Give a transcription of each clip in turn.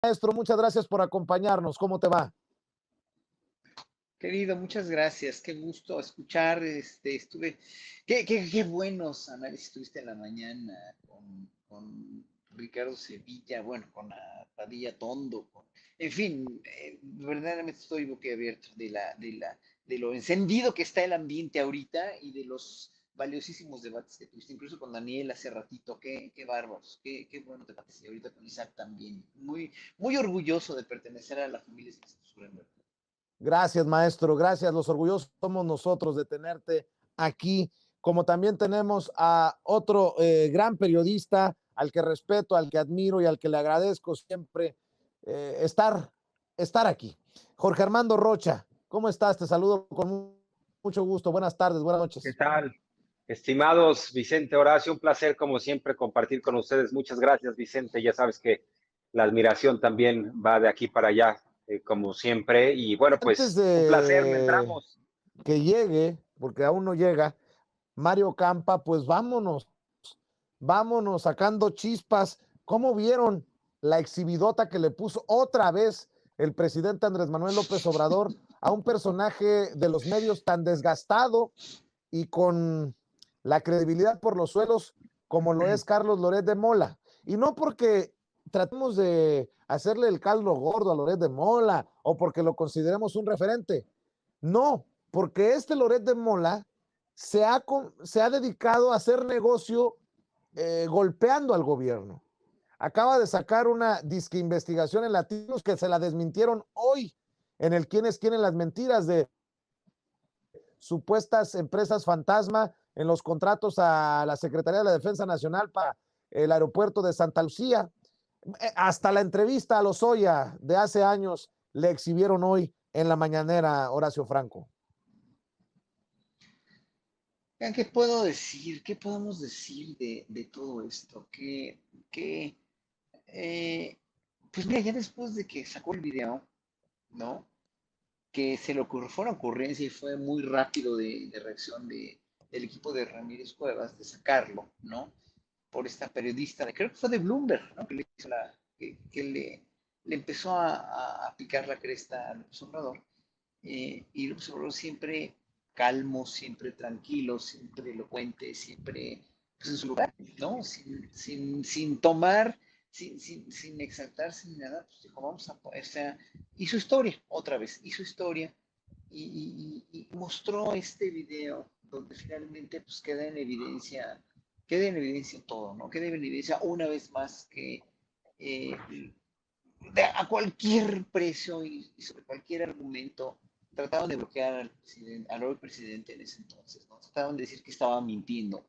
Maestro, muchas gracias por acompañarnos. ¿Cómo te va? Querido, muchas gracias. Qué gusto escuchar. Qué buenos análisis tuviste en la mañana con Ricardo Sevilla, bueno, con Padilla Tondo, en fin, verdaderamente estoy boquiabierto de lo encendido que está el ambiente ahorita y de los valiosísimos debates que tuviste, incluso con Daniel hace ratito. Qué bárbaros, qué bueno debates. Y ahorita con Isaac también. Muy orgulloso de pertenecer a la familia Sur. Gracias, maestro. Gracias. Los orgullosos somos nosotros de tenerte aquí, como también tenemos a otro gran periodista al que respeto, al que admiro y al que le agradezco siempre estar aquí. Jorge Armando Rocha, ¿cómo estás? Te saludo con mucho gusto. Buenas tardes, buenas ¿Qué noches. tal? Estimados Vicente, Horacio, un placer como siempre compartir con ustedes. Muchas gracias, Vicente. Ya sabes que la admiración también va de aquí para allá, como siempre. Y bueno, Antes pues un placer, le de entramos. que llegue, porque aún no llega, Mario Campa, pues vámonos sacando chispas. ¿Cómo vieron la exhibidota que le puso otra vez el presidente Andrés Manuel López Obrador a un personaje de los medios tan desgastado y con la credibilidad por los suelos como lo es Carlos Loret de Mola? Y no porque tratemos de hacerle el caldo gordo a Loret de Mola o porque lo consideremos un referente. No, porque este Loret de Mola se ha dedicado a hacer negocio golpeando al gobierno. Acaba de sacar una disque investigación en Latinos que se la desmintieron hoy en el quién es quién en las mentiras de supuestas empresas fantasma en los contratos a la Secretaría de la Defensa Nacional para el aeropuerto de Santa Lucía. Hasta la entrevista a Lozoya de hace años le exhibieron hoy en la mañanera, Horacio Franco. ¿Qué puedo decir? ¿Qué podemos decir de todo esto? Que pues mira, ya después de que sacó el video, ¿no? Que se le ocurrió, fue una ocurrencia y fue muy rápido de reacción del equipo de Ramírez Cuevas de sacarlo, ¿no? Por esta periodista, creo que fue de Bloomberg, ¿no? Que le, hizo que le empezó a picar la cresta a López Obrador. Y López Obrador siempre calmo, siempre tranquilo, siempre elocuente, siempre pues, en su lugar, ¿no? Sin tomar, sin exaltarse ni nada, pues dijo, vamos a, o sea, hizo historia, otra vez, hizo historia y mostró este video donde finalmente pues queda en evidencia todo, ¿no? Queda en evidencia una vez más que eh, a cualquier precio y sobre cualquier argumento trataban de bloquear al hoy presidente en ese entonces, ¿no? Trataban de decir que estaba mintiendo.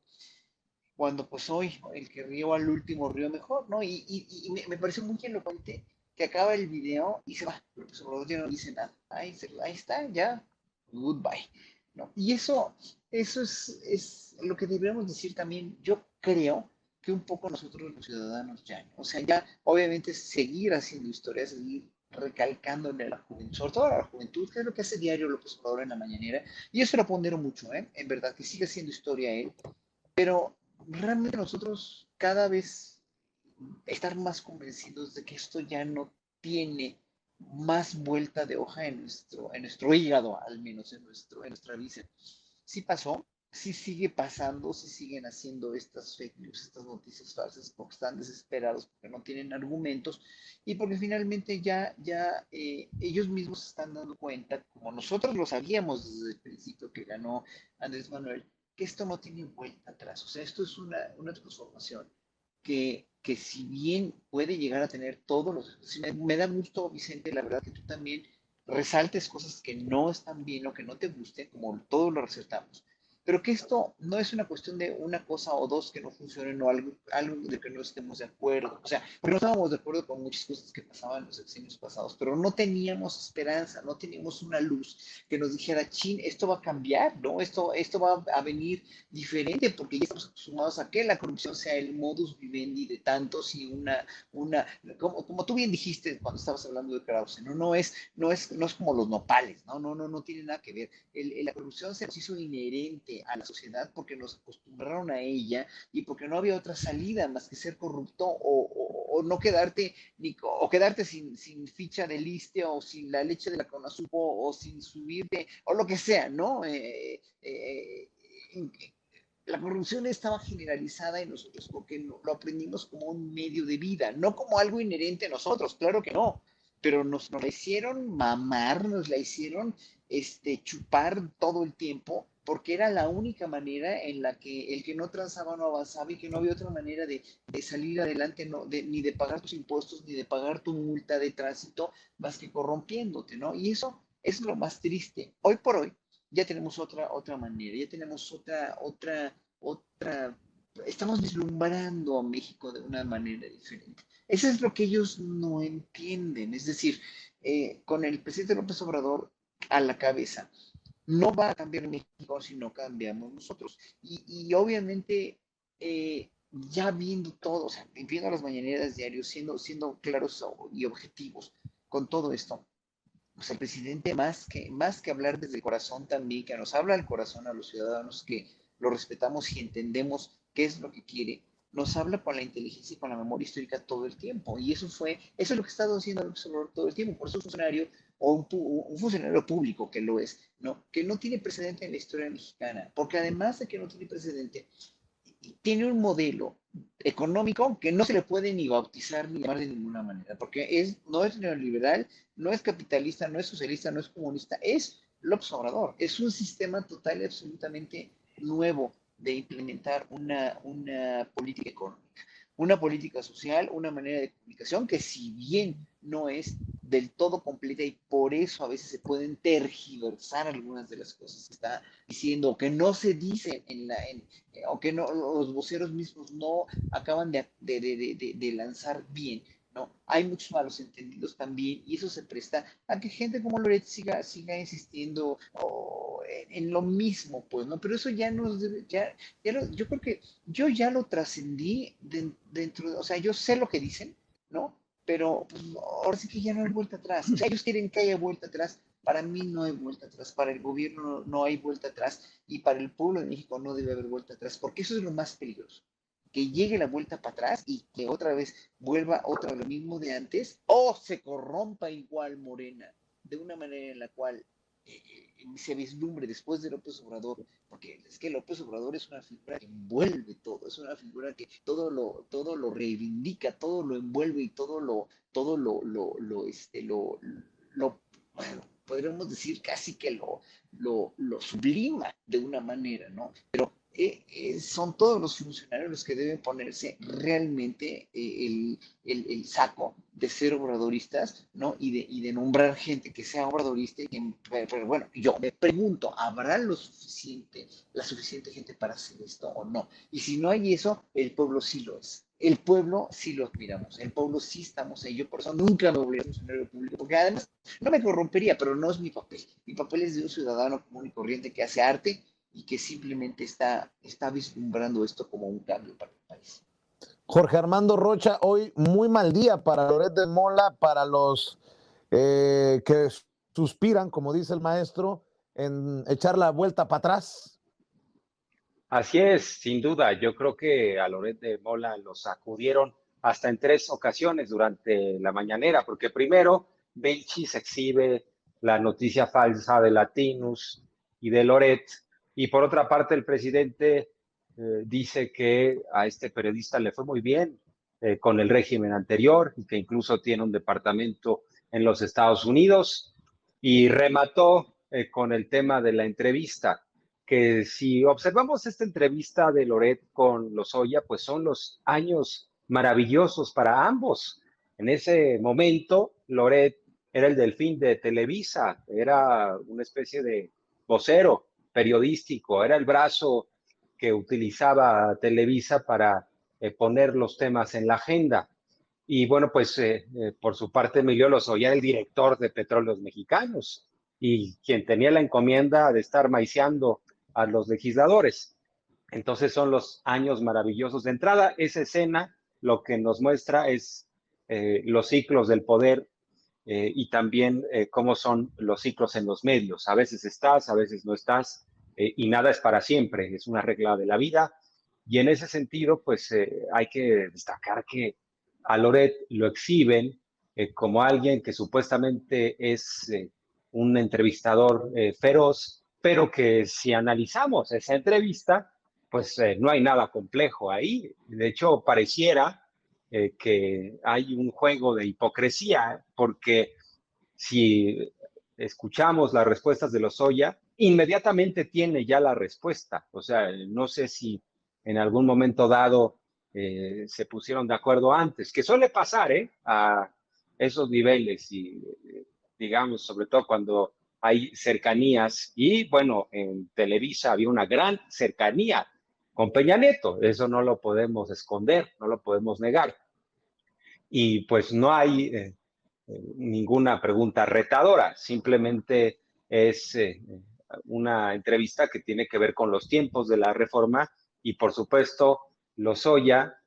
Cuando pues hoy el que rió al último rió mejor, ¿no? Y me pareció muy elocuente que acaba el video y se va. López Obrador ya no dice nada. Ahí está, ya. Goodbye. ¿No? Y eso es lo que deberíamos decir también. Yo creo que un poco nosotros los ciudadanos ya, ¿no? O sea, ya obviamente seguir haciendo historia, seguir recalcándole a la juventud, sobre todo a la juventud, que es lo que hace diario López Obrador en la mañanera, y eso lo pondero mucho, ¿eh? En verdad, que sigue haciendo historia él, pero realmente nosotros cada vez estar más convencidos de que esto ya no tiene más vuelta de hoja en nuestro hígado, al menos en nuestra vida. Sí pasó, sí sigue pasando, sí siguen haciendo estas fake news, estas noticias falsas, porque están desesperados, porque no tienen argumentos y porque finalmente ellos mismos se están dando cuenta, como nosotros lo sabíamos desde el principio que ganó Andrés Manuel, que esto no tiene vuelta atrás. O sea, esto es una transformación que si bien puede llegar a tener todos los... Si me da gusto, Vicente, la verdad que tú también resaltes cosas que no están bien o que no te gusten, como todos lo resaltamos. Pero que esto no es una cuestión de una cosa o dos que no funcionen o algo de que no estemos de acuerdo. O sea, porque no estábamos de acuerdo con muchas cosas que pasaban en los sexenios pasados, pero no teníamos esperanza, no teníamos una luz que nos dijera, chin, esto va a cambiar, ¿no? Esto va a venir diferente porque ya estamos acostumbrados a que la corrupción sea el modus vivendi de tantos y como tú bien dijiste cuando estabas hablando de Krause, ¿no? No es como los nopales, ¿no? No tiene nada que ver. La corrupción se nos hizo inherente a la sociedad porque nos acostumbraron a ella y porque no había otra salida más que ser corrupto o no quedarte, o quedarte sin ficha de liste o sin la leche de la Conasupo o sin subirte o lo que sea, ¿no? La corrupción estaba generalizada en nosotros porque lo aprendimos como un medio de vida, no como algo inherente a nosotros, claro que no, pero nos la hicieron mamar, nos la hicieron chupar todo el tiempo, porque era la única manera en la que el que no transaba no avanzaba y que no había otra manera de salir adelante, no, ni de pagar tus impuestos, ni de pagar tu multa de tránsito, más que corrompiéndote, ¿no? Y eso es lo más triste. Hoy por hoy ya tenemos otra manera, ya tenemos otra, estamos vislumbrando a México de una manera diferente. Eso es lo que ellos no entienden. Es decir, con el presidente López Obrador a la cabeza, no va a cambiar México si no cambiamos nosotros. Y obviamente, ya viendo todo, o sea, viendo las mañaneras diarios, siendo claros y objetivos con todo esto, pues el presidente más que hablar desde el corazón también, que nos habla al corazón a los ciudadanos que lo respetamos y entendemos qué es lo que quiere, nos habla con la inteligencia y con la memoria histórica todo el tiempo. Y eso es lo que ha estado haciendo el observador todo el tiempo. Por eso un funcionario o un funcionario público que lo es, ¿no? Que no tiene precedente en la historia mexicana, porque además de que no tiene precedente, tiene un modelo económico que no se le puede ni bautizar ni llamar de ninguna manera, porque no es neoliberal, no es capitalista, no es socialista, no es comunista, es López Obrador. Es un sistema total y absolutamente nuevo de implementar una política económica, una política social, una manera de comunicación que si bien no es del todo completa y por eso a veces se pueden tergiversar algunas de las cosas que está diciendo, que no se dicen o que no, los voceros mismos no acaban de lanzar bien, ¿no? Hay muchos malos entendidos también y eso se presta a que gente como Loret siga insistiendo en lo mismo, pues, ¿no? Pero eso ya nos debe, yo creo que yo ya lo trascendí o sea, yo sé lo que dicen, ¿no? Pero pues, ahora sí que ya no hay vuelta atrás. O sea, ellos quieren que haya vuelta atrás. Para mí no hay vuelta atrás, para el gobierno no hay vuelta atrás y para el pueblo de México no debe haber vuelta atrás, porque eso es lo más peligroso. Que llegue la vuelta para atrás y que otra vez vuelva otra lo mismo de antes o se corrompa igual Morena de una manera en la cual se vislumbre después de López Obrador, porque es que López Obrador es una figura que envuelve todo, es una figura que todo lo reivindica, todo lo envuelve y bueno, podríamos decir casi que lo sublima de una manera, ¿no? Pero son todos los funcionarios los que deben ponerse realmente el saco de ser obradoristas, ¿no? Y de nombrar gente que sea obradorista. Pero bueno, yo me pregunto, ¿habrá la suficiente gente para hacer esto o no? Y si no hay eso, el pueblo sí lo es. El pueblo sí lo admiramos, el pueblo sí estamos ahí. Yo por eso nunca me volví a funcionario público, porque además no me corrompería, pero no es mi papel. Mi papel es de un ciudadano común y corriente que hace arte y que simplemente está vislumbrando esto como un cambio para el país. Jorge Armando Rocha, hoy muy mal día para Loret de Mola, para los que suspiran, como dice el maestro, en echar la vuelta para atrás. Así es, sin duda. Yo creo que a Loret de Mola lo sacudieron hasta en 3 ocasiones durante la mañanera, porque primero Benchis exhibe la noticia falsa de Latinus y de Loret, y por otra parte el presidente dice que a este periodista le fue muy bien con el régimen anterior y que incluso tiene un departamento en los Estados Unidos, y remató con el tema de la entrevista, que si observamos esta entrevista de Loret con Lozoya, pues son los años maravillosos para ambos. En ese momento, Loret era el delfín de Televisa, era una especie de vocero periodístico, era el brazo que utilizaba Televisa para poner los temas en la agenda. Y bueno, pues por su parte Emilio Lozoya era el director de Petróleos Mexicanos y quien tenía la encomienda de estar maiciando a los legisladores. Entonces son los años maravillosos de entrada. Esa escena lo que nos muestra es los ciclos del poder y también cómo son los ciclos en los medios. A veces estás, a veces no estás. y nada es para siempre, es una regla de la vida. Y en ese sentido, pues hay que destacar que a Loret lo exhiben como alguien que supuestamente es un entrevistador feroz, pero que si analizamos esa entrevista, pues no hay nada complejo ahí. De hecho, pareciera que hay un juego de hipocresía, porque si escuchamos las respuestas de Lozoya, inmediatamente tiene ya la respuesta. O sea, no sé si en algún momento dado se pusieron de acuerdo antes, que suele pasar a esos niveles y digamos, sobre todo cuando hay cercanías. Y bueno, en Televisa había una gran cercanía con Peña Nieto, eso no lo podemos esconder, no lo podemos negar. Y pues no hay ninguna pregunta retadora, simplemente es una entrevista que tiene que ver con los tiempos de la reforma y por supuesto Lozoya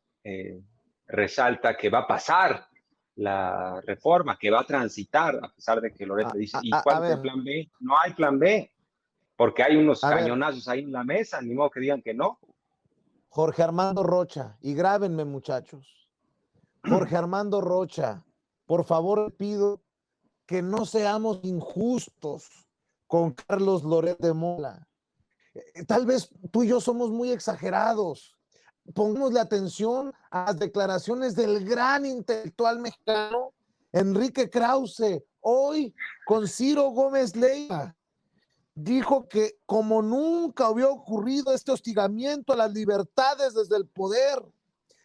resalta que va a pasar la reforma, que va a transitar, a pesar de que Loret le dice, ¿y cuál es el plan B? No hay plan B, porque hay unos cañonazos ahí en la mesa, ni modo que digan que no. Jorge Armando Rocha, y grábenme, muchachos. Jorge Armando Rocha, por favor pido que no seamos injustos con Carlos Loret de Mola. Tal vez tú y yo somos muy exagerados. Pongámosle atención a las declaraciones del gran intelectual mexicano Enrique Krause, hoy con Ciro Gómez Leiva. Dijo que como nunca había ocurrido este hostigamiento a las libertades desde el poder,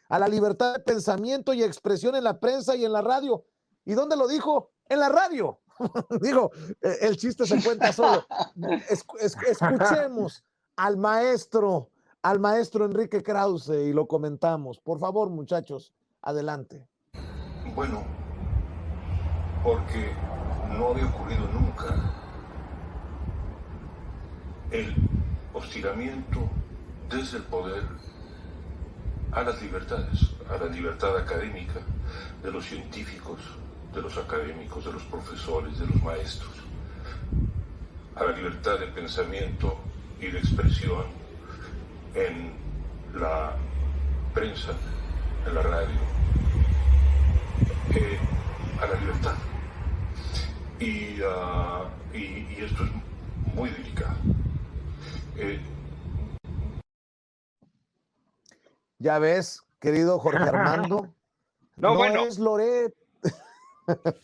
a la libertad de pensamiento y expresión en la prensa y en la radio. ¿Y dónde lo dijo? En la radio. Digo, el chiste se cuenta solo. Escuchemos al maestro Enrique Krause y lo comentamos. Por favor, muchachos, adelante. Bueno, porque no había ocurrido nunca el hostigamiento desde el poder a las libertades, a la libertad académica de los científicos, de los académicos, de los profesores, de los maestros, a la libertad de pensamiento y de expresión en la prensa, en la radio, a la libertad. Y esto es muy delicado. Ya ves, querido Jorge Armando, no bueno. Es Loret.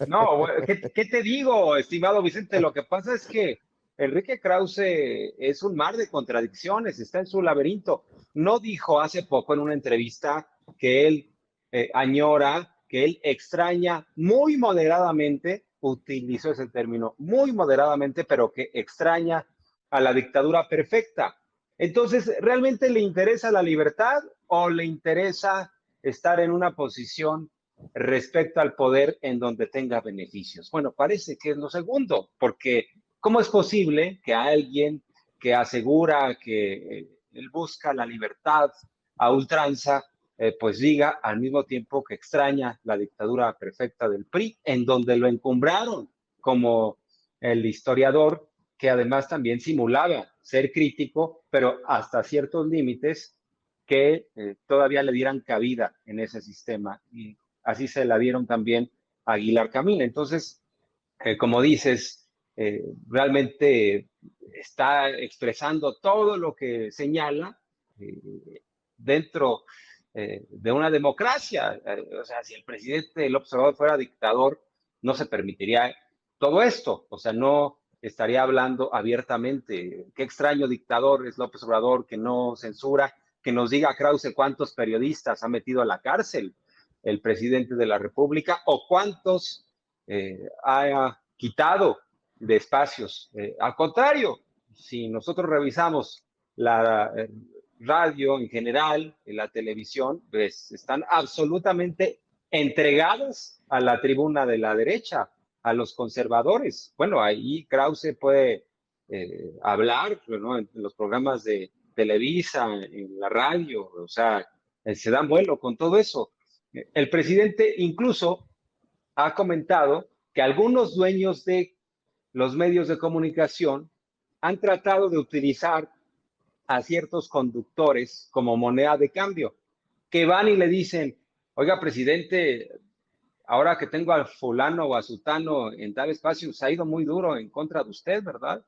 No, ¿qué te digo, estimado Vicente? Lo que pasa es que Enrique Krause es un mar de contradicciones, está en su laberinto. No dijo hace poco en una entrevista que él añora, que él extraña muy moderadamente, utilizó ese término, muy moderadamente, pero que extraña a la dictadura perfecta. Entonces, ¿realmente le interesa la libertad o le interesa estar en una posición respecto al poder en donde tenga beneficios? Bueno, parece que es lo segundo, porque ¿cómo es posible que alguien que asegura que él busca la libertad a ultranza, pues diga al mismo tiempo que extraña la dictadura perfecta del PRI, en donde lo encumbraron como el historiador que además también simulaba ser crítico, pero hasta ciertos límites que todavía le dieran cabida en ese sistema? Y así se la dieron también a Aguilar Camín. Entonces, como dices, realmente está expresando todo lo que señala dentro de una democracia. O sea, si el presidente López Obrador fuera dictador, no se permitiría todo esto. O sea, no estaría hablando abiertamente. Qué extraño dictador es López Obrador, que no censura, que nos diga Krause cuántos periodistas ha metido a la cárcel el presidente de la República o cuántos ha quitado de espacios. Al contrario, si nosotros revisamos la radio en general, la televisión, pues están absolutamente entregados a la tribuna de la derecha, a los conservadores. Bueno, ahí Krause puede hablar, ¿no?, en los programas de Televisa, en la radio, o sea, se dan vuelo con todo eso. El presidente incluso ha comentado que algunos dueños de los medios de comunicación han tratado de utilizar a ciertos conductores como moneda de cambio, que van y le dicen, oiga, presidente, ahora que tengo al fulano o a sutano en tal espacio, se ha ido muy duro en contra de usted, ¿verdad?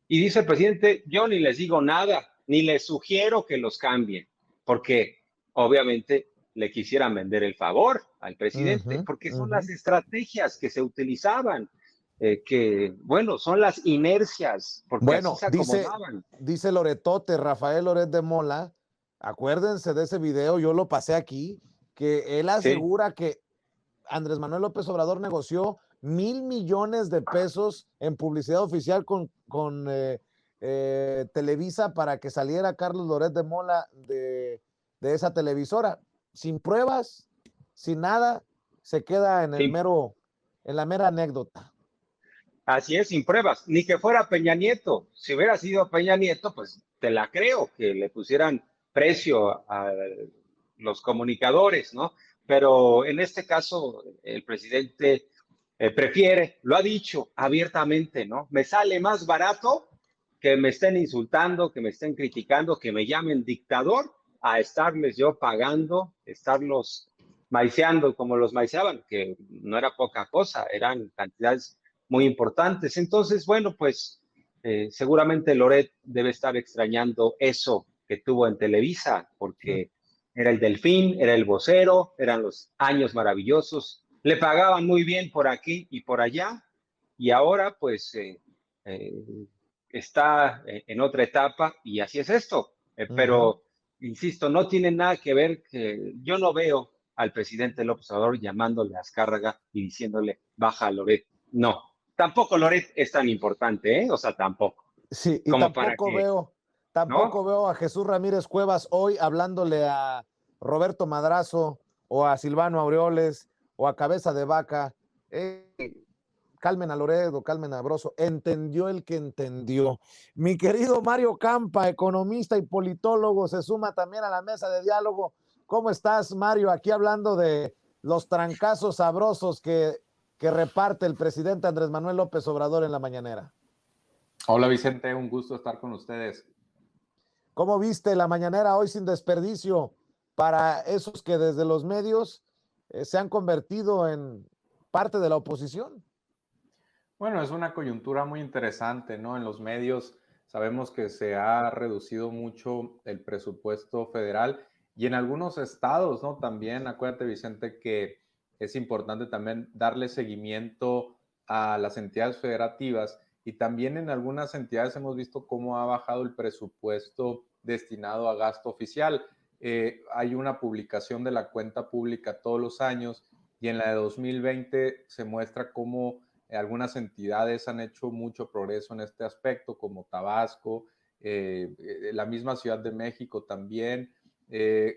Y dice el presidente, yo ni les digo nada, ni les sugiero que los cambien, porque obviamente le quisieran vender el favor al presidente, porque son las estrategias que se utilizaban, que, bueno, son las inercias, porque así Bueno, se acomodaban. dice Loretote, Rafael Loret de Mola, acuérdense de ese video, yo lo pasé aquí, que él Sí, asegura que Andrés Manuel López Obrador negoció 1,000 millones de pesos en publicidad oficial con Televisa para que saliera Carlos Loret de Mola de esa televisora. Sin pruebas, sin nada, se queda en sí. en la mera anécdota. Así es, sin pruebas, ni que fuera Peña Nieto. Si hubiera sido Peña Nieto, pues te la creo, que le pusieran precio a los comunicadores, ¿no? Pero en este caso, el presidente prefiere, lo ha dicho abiertamente, ¿no? Me sale más barato que me estén insultando, que me estén criticando, que me llamen dictador, a estarles yo pagando, estarlos maiceando como los maiceaban, que no era poca cosa, eran cantidades muy importantes. Entonces, bueno, pues seguramente Loret debe estar extrañando eso que tuvo en Televisa, porque era el Delfín, era el vocero, eran los años maravillosos, le pagaban muy bien por aquí y por allá, y ahora pues está en otra etapa y así es esto. Pero, insisto, no tiene nada que ver, que yo no veo al presidente López Obrador llamándole a Azcárraga y diciéndole, baja Loret. No, tampoco Loret es tan importante, ¿eh? O sea, tampoco. Sí, y Como para que, tampoco ¿no? veo a Jesús Ramírez Cuevas hoy hablándole a Roberto Madrazo o a Silvano Aureoles o a Cabeza de Vaca. Calmen a Loredo, calmen a Broso. Entendió el que entendió. Mi querido Mario Campa, economista y politólogo, se suma también a la mesa de diálogo. ¿Cómo estás, Mario? Aquí hablando de los trancazos sabrosos que reparte el presidente Andrés Manuel López Obrador en la mañanera. Hola Vicente, un gusto estar con ustedes. ¿Cómo viste la mañanera hoy sin desperdicio para esos que desde los medios se han convertido en parte de la oposición? Bueno, es una coyuntura muy interesante, ¿no? En los medios sabemos que se ha reducido mucho el presupuesto federal y en algunos estados, ¿no? También, acuérdate Vicente, que es importante también darle seguimiento a las entidades federativas y también en algunas entidades hemos visto cómo ha bajado el presupuesto destinado a gasto oficial. Hay una publicación de la cuenta pública todos los años y en la de 2020 se muestra cómo algunas entidades han hecho mucho progreso en este aspecto, como Tabasco, la misma Ciudad de México también.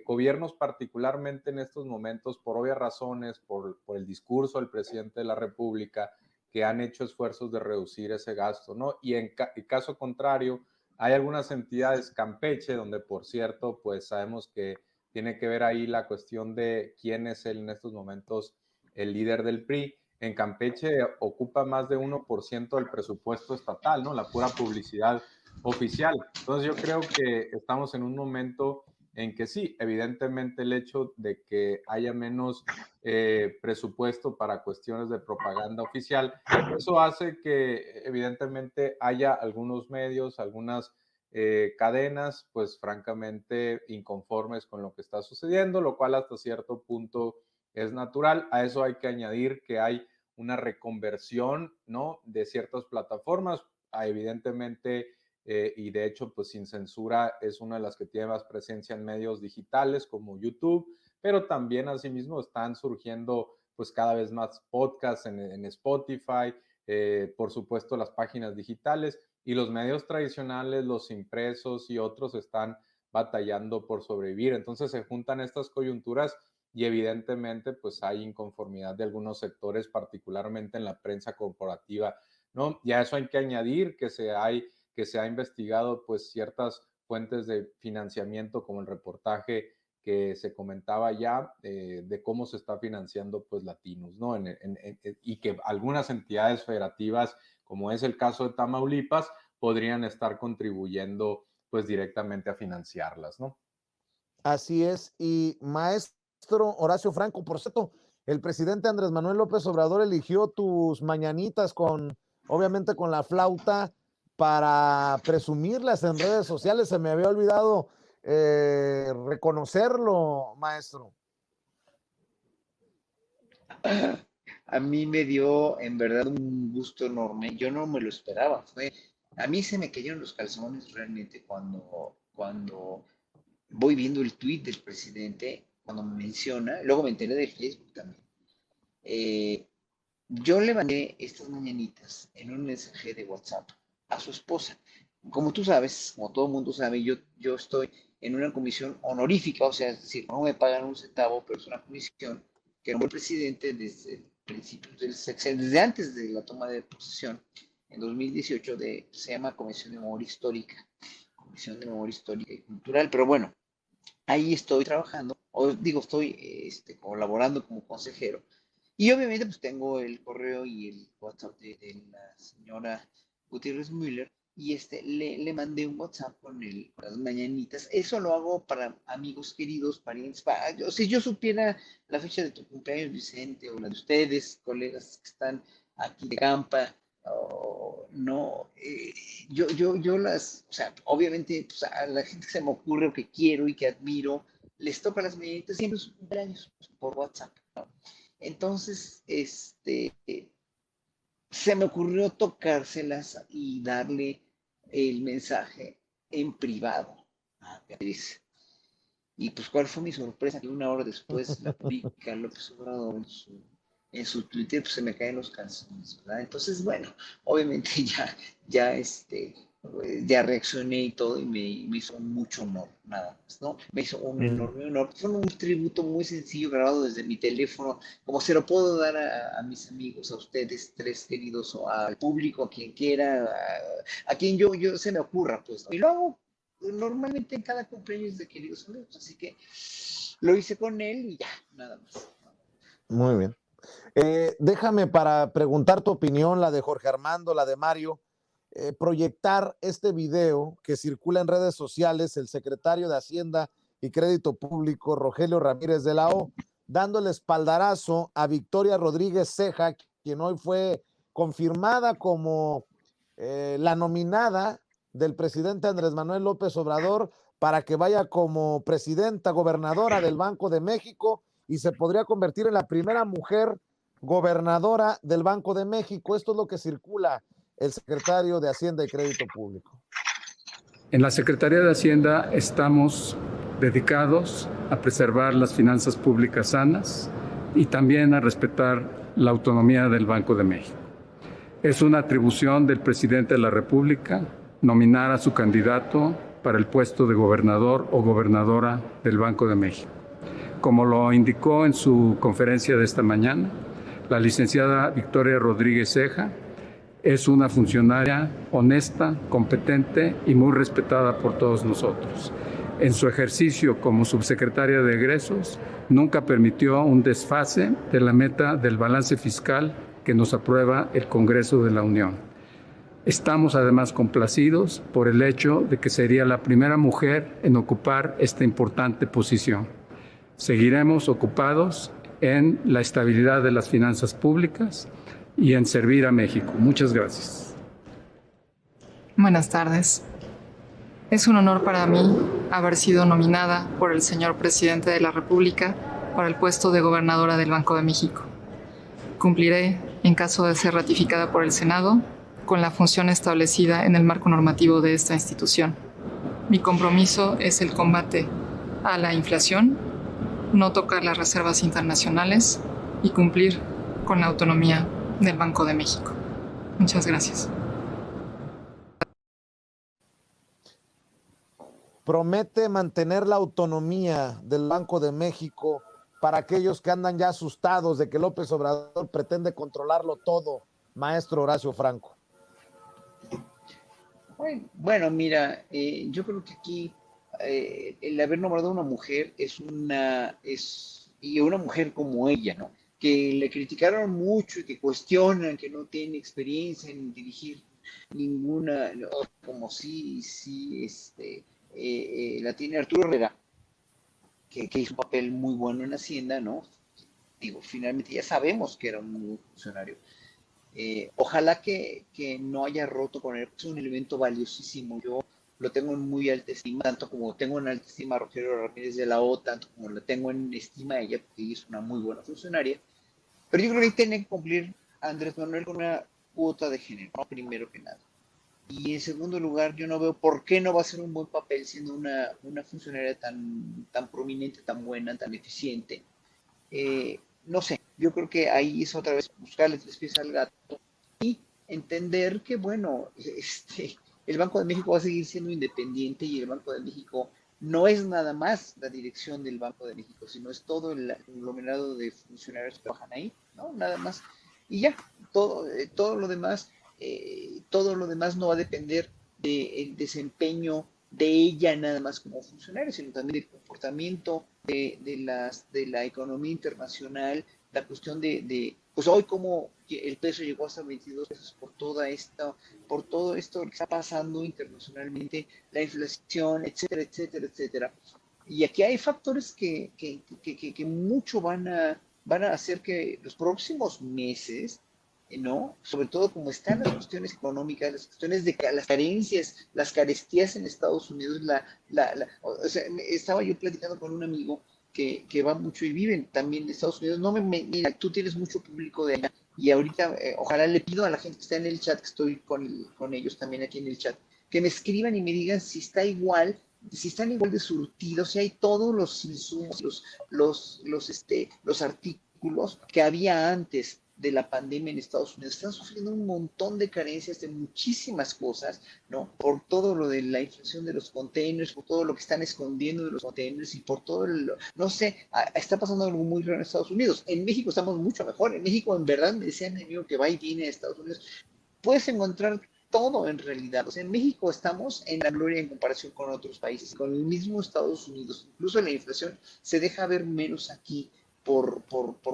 Gobiernos particularmente en estos momentos, por obvias razones, por el discurso del presidente de la República, que han hecho esfuerzos de reducir ese gasto, ¿no? Y en caso contrario, hay algunas entidades, Campeche, donde por cierto, pues sabemos que tiene que ver ahí la cuestión de quién es en estos momentos el líder del PRI. En Campeche ocupa más de 1% del presupuesto estatal, ¿no? La pura publicidad oficial. Entonces yo creo que estamos en un momento en que sí, evidentemente el hecho de que haya menos presupuesto para cuestiones de propaganda oficial, eso hace que evidentemente haya algunos medios, algunas cadenas, pues francamente inconformes con lo que está sucediendo, lo cual hasta cierto punto es natural. A eso hay que añadir que hay una reconversión, ¿no? De ciertas plataformas, evidentemente, y de hecho, pues Sin Censura es una de las que tiene más presencia en medios digitales como YouTube, pero también asimismo están surgiendo pues cada vez más podcasts en Spotify, por supuesto las páginas digitales y los medios tradicionales, los impresos y otros están batallando por sobrevivir. Entonces se juntan estas coyunturas y evidentemente pues hay inconformidad de algunos sectores, particularmente en la prensa corporativa, ¿no? Y a eso hay que añadir que se ha investigado pues ciertas fuentes de financiamiento como el reportaje que se comentaba ya de cómo se está financiando pues Latinos, ¿no? Y que algunas entidades federativas, como es el caso de Tamaulipas, podrían estar contribuyendo pues directamente a financiarlas, ¿no? Así es. Y maestro Horacio Franco, por cierto, el presidente Andrés Manuel López Obrador eligió tus mañanitas obviamente con la flauta para presumirlas en redes sociales. Se me había olvidado reconocerlo, maestro. A mí me dio en verdad un gusto enorme. Yo no me lo esperaba. A mí se me cayeron los calzones realmente cuando voy viendo el tweet del presidente, cuando me menciona, luego me enteré de Facebook también. Yo le mandé estas mañanitas en un mensaje de WhatsApp a su esposa. Como tú sabes, como todo el mundo sabe, yo estoy en una comisión honorífica, o sea, es decir, no me pagan un centavo, pero es una comisión que nombró el presidente desde principios del sexenio, desde antes de la toma de posesión, en 2018, se llama Comisión de Memoria Histórica y Cultural, pero bueno, ahí estoy trabajando, estoy colaborando como consejero, y obviamente pues tengo el correo y el WhatsApp de la señora Gutiérrez Müller, y le mandé un WhatsApp con las mañanitas. Eso lo hago para amigos queridos, parientes. Si yo supiera la fecha de tu cumpleaños, Vicente, o la de ustedes, colegas que están aquí de campa, no, yo las, o sea, obviamente pues, a la gente que se me ocurre o que quiero y que admiro, les toca las mañanitas siempre sus cumpleaños por WhatsApp, ¿no? Entonces, se me ocurrió tocárselas y darle el mensaje en privado a Beatriz. Y pues, ¿cuál fue mi sorpresa? Que una hora después la publica López Obrador en su Twitter, pues se me caen los calzones, ¿verdad? Entonces, bueno, obviamente ya reaccioné y todo, y me hizo mucho honor, nada más, ¿no? Me hizo un enorme honor. Fue un tributo muy sencillo, grabado desde mi teléfono, como se lo puedo dar a mis amigos, a ustedes tres queridos, o al público, a quien quiera, a quien yo se me ocurra, pues, ¿no? Y lo hago normalmente en cada cumpleaños de queridos amigos, así que lo hice con él y ya, nada más. Muy bien. Déjame para preguntar tu opinión, la de Jorge Armando, la de Mario. Proyectar este video que circula en redes sociales, el secretario de Hacienda y Crédito Público, Rogelio Ramírez de la O, dándole espaldarazo a Victoria Rodríguez Ceja, quien hoy fue confirmada como la nominada del presidente Andrés Manuel López Obrador para que vaya como presidenta gobernadora del Banco de México, y se podría convertir en la primera mujer gobernadora del Banco de México. Esto es lo que circula el secretario de Hacienda y Crédito Público. En la Secretaría de Hacienda estamos dedicados a preservar las finanzas públicas sanas y también a respetar la autonomía del Banco de México. Es una atribución del presidente de la República nominar a su candidato para el puesto de gobernador o gobernadora del Banco de México. Como lo indicó en su conferencia de esta mañana, la licenciada Victoria Rodríguez Ceja es una funcionaria honesta, competente y muy respetada por todos nosotros. En su ejercicio como subsecretaria de Egresos, nunca permitió un desfase de la meta del balance fiscal que nos aprueba el Congreso de la Unión. Estamos además complacidos por el hecho de que sería la primera mujer en ocupar esta importante posición. Seguiremos ocupados en la estabilidad de las finanzas públicas y en servir a México. Muchas gracias. Buenas tardes. Es un honor para mí haber sido nominada por el señor presidente de la República para el puesto de gobernadora del Banco de México. Cumpliré, en caso de ser ratificada por el Senado, con la función establecida en el marco normativo de esta institución. Mi compromiso es el combate a la inflación, no tocar las reservas internacionales y cumplir con la autonomía del Banco de México. Muchas gracias. Promete mantener la autonomía del Banco de México para aquellos que andan ya asustados de que López Obrador pretende controlarlo todo, maestro Horacio Franco. Bueno, mira, yo creo que aquí el haber nombrado a una mujer y una mujer como ella, ¿no? Que le criticaron mucho y que cuestionan que no tiene experiencia en dirigir ninguna, no, como la tiene Arturo Herrera, que hizo un papel muy bueno en Hacienda, ¿no? Digo, finalmente ya sabemos que era un muy buen funcionario. Ojalá que no haya roto con él, es un elemento valiosísimo. Yo lo tengo en muy alta estima, tanto como tengo en alta estima a Rogelio Ramírez de la O, tanto como lo tengo en estima a ella, porque ella es una muy buena funcionaria. Pero yo creo que ahí tiene que cumplir Andrés Manuel con una cuota de género, ¿no? Primero que nada. Y en segundo lugar, yo no veo por qué no va a ser un buen papel siendo una funcionaria tan prominente, tan buena, tan eficiente. No sé, yo creo que ahí es otra vez buscarle tres pies al gato y entender que, bueno, el Banco de México va a seguir siendo independiente y el Banco de México no es nada más la dirección del Banco de México, sino es todo el conglomerado de funcionarios que trabajan ahí, ¿no? Nada más. Y ya, todo lo demás no va a depender del desempeño de ella nada más como funcionario, sino también del comportamiento de la economía internacional, la cuestión pues hoy como el peso llegó hasta 22 pesos por todo esto que está pasando internacionalmente, la inflación, etcétera, etcétera, etcétera. Y aquí hay factores que mucho van a hacer que los próximos meses, ¿no? Sobre todo como están las cuestiones económicas, las cuestiones de las carencias, las carestías en Estados Unidos, o sea, estaba yo platicando con un amigo que va mucho y vive también en Estados Unidos. No mira, tú tienes mucho público de allá y ahorita ojalá le pido a la gente que está en el chat, que estoy con ellos también aquí en el chat, que me escriban y me digan si está igual, si están igual de surtidos, si hay todos los insumos, los artículos que había antes de la pandemia en Estados Unidos. Están sufriendo un montón de carencias de muchísimas cosas, ¿no? Por todo lo de la inflación de los containers, por todo lo que están escondiendo de los containers y por todo no sé, está pasando algo muy raro en Estados Unidos. En México estamos mucho mejor. En México, en verdad, me decían mi amigo que va y viene a Estados Unidos. Puedes encontrar todo en realidad. O sea, en México estamos en la gloria en comparación con otros países, con el mismo Estados Unidos. Incluso la inflación se deja ver menos aquí por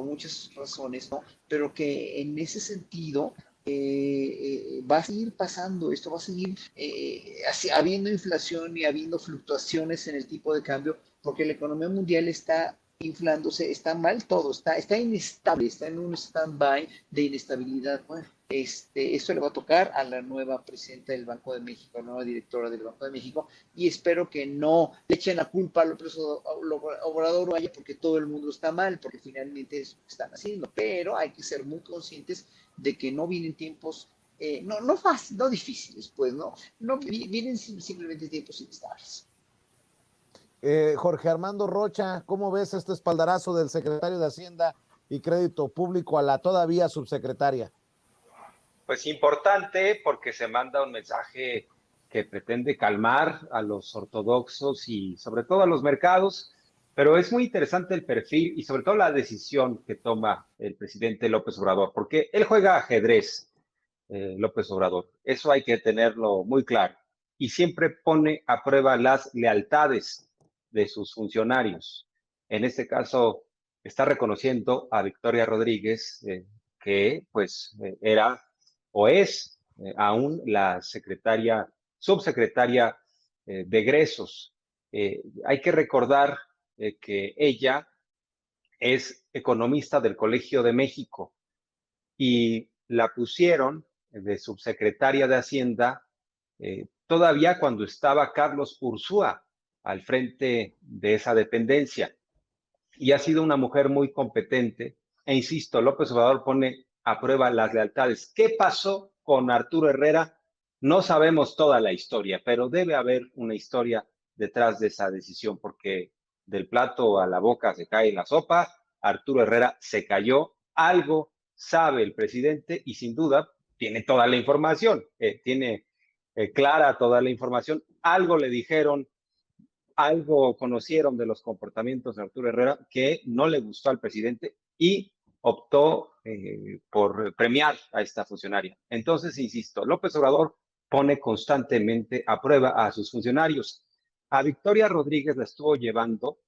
muchas razones, ¿no? Pero que en ese sentido va a seguir pasando esto, va a seguir habiendo inflación y habiendo fluctuaciones en el tipo de cambio, porque la economía mundial está inflándose, está mal todo, está inestable, está en un stand-by de inestabilidad. Bueno, esto le va a tocar a la nueva presidenta del Banco de México, nueva directora del Banco de México, y espero que no le echen la culpa a López Obrador o a ella porque todo el mundo está mal, porque finalmente es lo que están haciendo, pero hay que ser muy conscientes de que no vienen tiempos, no fáciles, no difíciles, pues, no vienen simplemente tiempos inestables. Jorge Armando Rocha, ¿cómo ves este espaldarazo del secretario de Hacienda y Crédito Público a la todavía subsecretaria? Pues importante porque se manda un mensaje que pretende calmar a los ortodoxos y sobre todo a los mercados, pero es muy interesante el perfil y sobre todo la decisión que toma el presidente López Obrador, porque él juega ajedrez, López Obrador, eso hay que tenerlo muy claro, y siempre pone a prueba las lealtades de sus funcionarios. En este caso, está reconociendo a Victoria Rodríguez, que pues era o es aún la subsecretaria de egresos. Hay que recordar que ella es economista del Colegio de México y la pusieron de subsecretaria de Hacienda todavía cuando estaba Carlos Ursúa al frente de esa dependencia. Y ha sido una mujer muy competente. E insisto, López Obrador pone a prueba las lealtades. ¿Qué pasó con Arturo Herrera? No sabemos toda la historia, pero debe haber una historia detrás de esa decisión, porque del plato a la boca se cae la sopa. Arturo Herrera se cayó. Algo sabe el presidente y sin duda tiene toda la información, tiene clara toda la información. Algo le dijeron, algo conocieron de los comportamientos de Arturo Herrera que no le gustó al presidente y optó por premiar a esta funcionaria. Entonces, insisto, López Obrador pone constantemente a prueba a sus funcionarios. A Victoria Rodríguez la estuvo llevando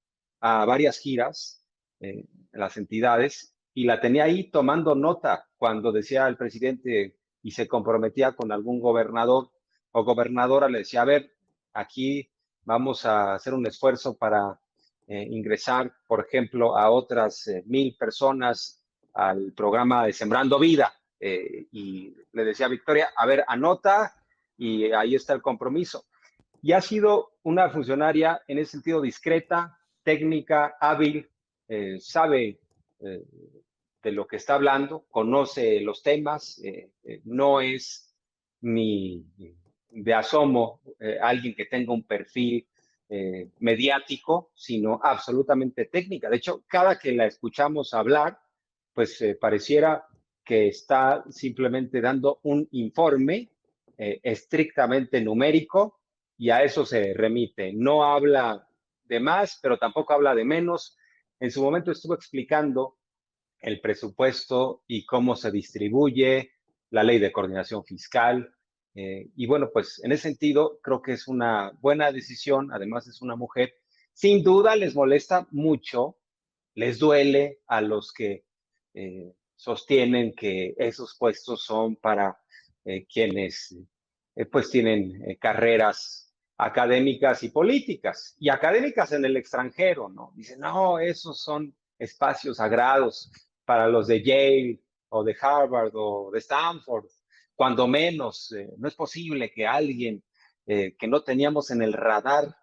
a varias giras en las entidades y la tenía ahí tomando nota cuando decía el presidente y se comprometía con algún gobernador o gobernadora, le decía, a ver, aquí vamos a hacer un esfuerzo para ingresar, por ejemplo, a otras 1,000 personas al programa de Sembrando Vida. Y le decía a Victoria, a ver, anota y ahí está el compromiso. Y ha sido una funcionaria en ese sentido discreta, técnica, hábil, sabe de lo que está hablando, conoce los temas, no es ni de asomo alguien que tenga un perfil mediático, sino absolutamente técnica. De hecho, cada que la escuchamos hablar, pues pareciera que está simplemente dando un informe estrictamente numérico y a eso se remite. No habla de más, pero tampoco habla de menos. En su momento estuvo explicando el presupuesto y cómo se distribuye, la ley de coordinación fiscal. Y bueno, pues en ese sentido creo que es una buena decisión. Además es una mujer. Sin duda les molesta mucho, les duele a los que sostienen que esos puestos son para quienes pues tienen carreras académicas y políticas, y académicas en el extranjero, ¿no? Dicen, no, esos son espacios sagrados para los de Yale o de Harvard o de Stanford, cuando menos, no es posible que alguien que no teníamos en el radar